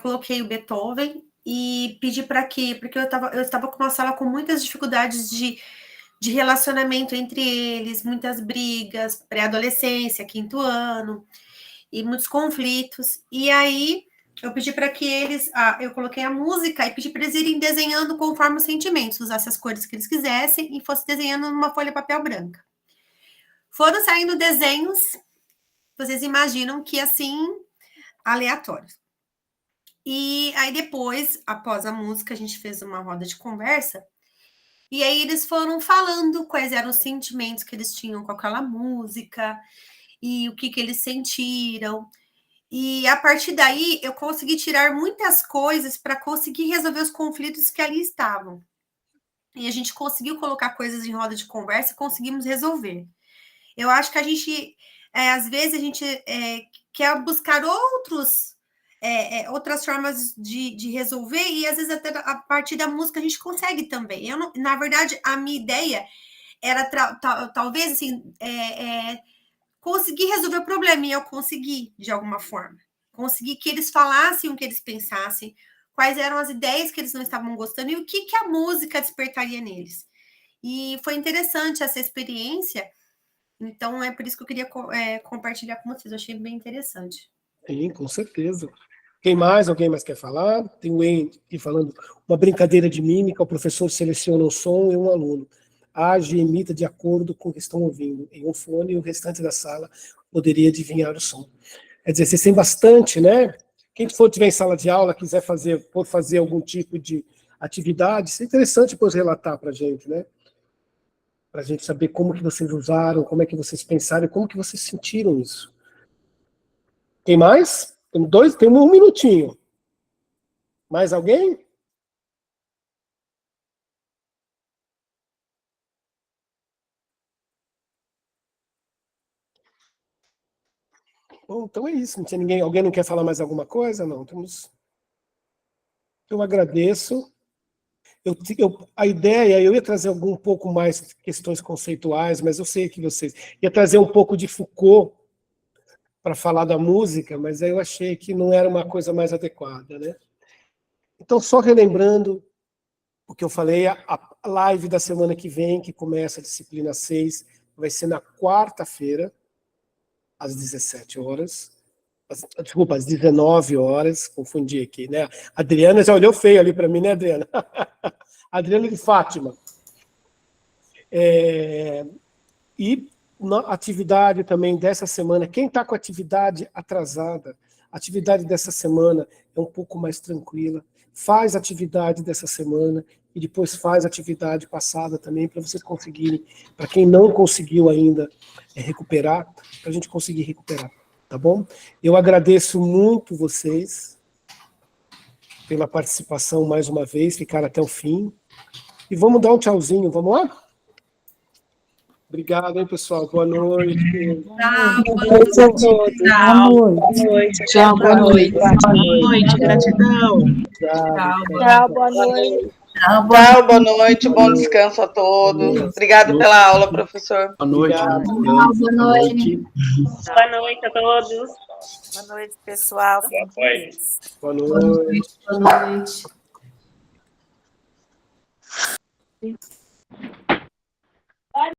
Speaker 19: coloquei o Beethoven e pedi para porque eu estava com uma sala com muitas dificuldades de relacionamento entre eles, muitas brigas, pré-adolescência, 5º ano, e muitos conflitos. E aí eu pedi para que eu coloquei a música e pedi para eles irem desenhando conforme os sentimentos, usasse as cores que eles quisessem e fosse desenhando numa folha de papel branca. Foram saindo desenhos, vocês imaginam que assim, aleatórios. E aí depois, após a música, a gente fez uma roda de conversa e aí eles foram falando quais eram os sentimentos que eles tinham com aquela música e o que eles sentiram. E a partir daí, eu consegui tirar muitas coisas para conseguir resolver os conflitos que ali estavam. E a gente conseguiu colocar coisas em roda de conversa e conseguimos resolver. Eu acho que a gente, às vezes, a gente quer buscar outras formas de resolver e, às vezes, até a partir da música a gente consegue também. Na verdade, a minha ideia era, talvez, assim... conseguir resolver o problema, e eu consegui, de alguma forma. Consegui que eles falassem o que eles pensassem, quais eram as ideias que eles não estavam gostando e o que a música despertaria neles. E foi interessante essa experiência, então é por isso que eu queria compartilhar com vocês, eu achei bem interessante.
Speaker 1: Sim, com certeza. Quem mais? Alguém mais quer falar? Tem o Wayne aqui falando uma brincadeira de mímica, o professor seleciona o som e um aluno age e imita de acordo com o que estão ouvindo em um fone e o restante da sala poderia adivinhar o som. Quer dizer, vocês têm bastante, né? Quem for tiver em sala de aula, quiser fazer algum tipo de atividade, isso é interessante depois relatar para a gente, né? Para a gente saber como que vocês usaram, como é que vocês pensaram, como que vocês sentiram isso. Quem mais? Tem um minutinho. Mais alguém? Bom, então é isso. Não tinha ninguém. Alguém não quer falar mais alguma coisa? Não. Eu agradeço. A ideia, eu ia trazer um pouco mais questões conceituais, mas eu sei que vocês... Ia trazer um pouco de Foucault para falar da música, mas aí eu achei que não era uma coisa mais adequada, né? Então, só relembrando o que eu falei, a live da semana que vem, que começa a disciplina 6, vai ser na quarta-feira, às 17 horas. Desculpa, às 19 horas, confundi aqui, né? A Adriana já olhou feio ali para mim, né, Adriana? Adriana de Fátima. E na atividade também dessa semana, quem está com atividade atrasada, a atividade dessa semana é um pouco mais tranquila, faz a atividade dessa semana e depois faz a atividade passada também, para vocês conseguirem, para quem não conseguiu ainda recuperar, para a gente conseguir recuperar. Tá bom? Eu agradeço muito vocês pela participação mais uma vez, ficaram até o fim. E vamos dar um tchauzinho, vamos lá? Obrigado, hein, pessoal. Boa noite.
Speaker 8: Boa noite a todos. Boa noite. Tchau, boa noite. Boa noite, gratidão.
Speaker 18: Tchau, boa noite.
Speaker 5: Tchau, boa noite, bom descanso a todos. Obrigado pela aula, professor.
Speaker 1: Boa noite.
Speaker 18: Boa noite.
Speaker 16: Boa noite a todos. Boa noite, pessoal.
Speaker 1: Boa noite.
Speaker 19: Boa noite.
Speaker 18: Boa noite.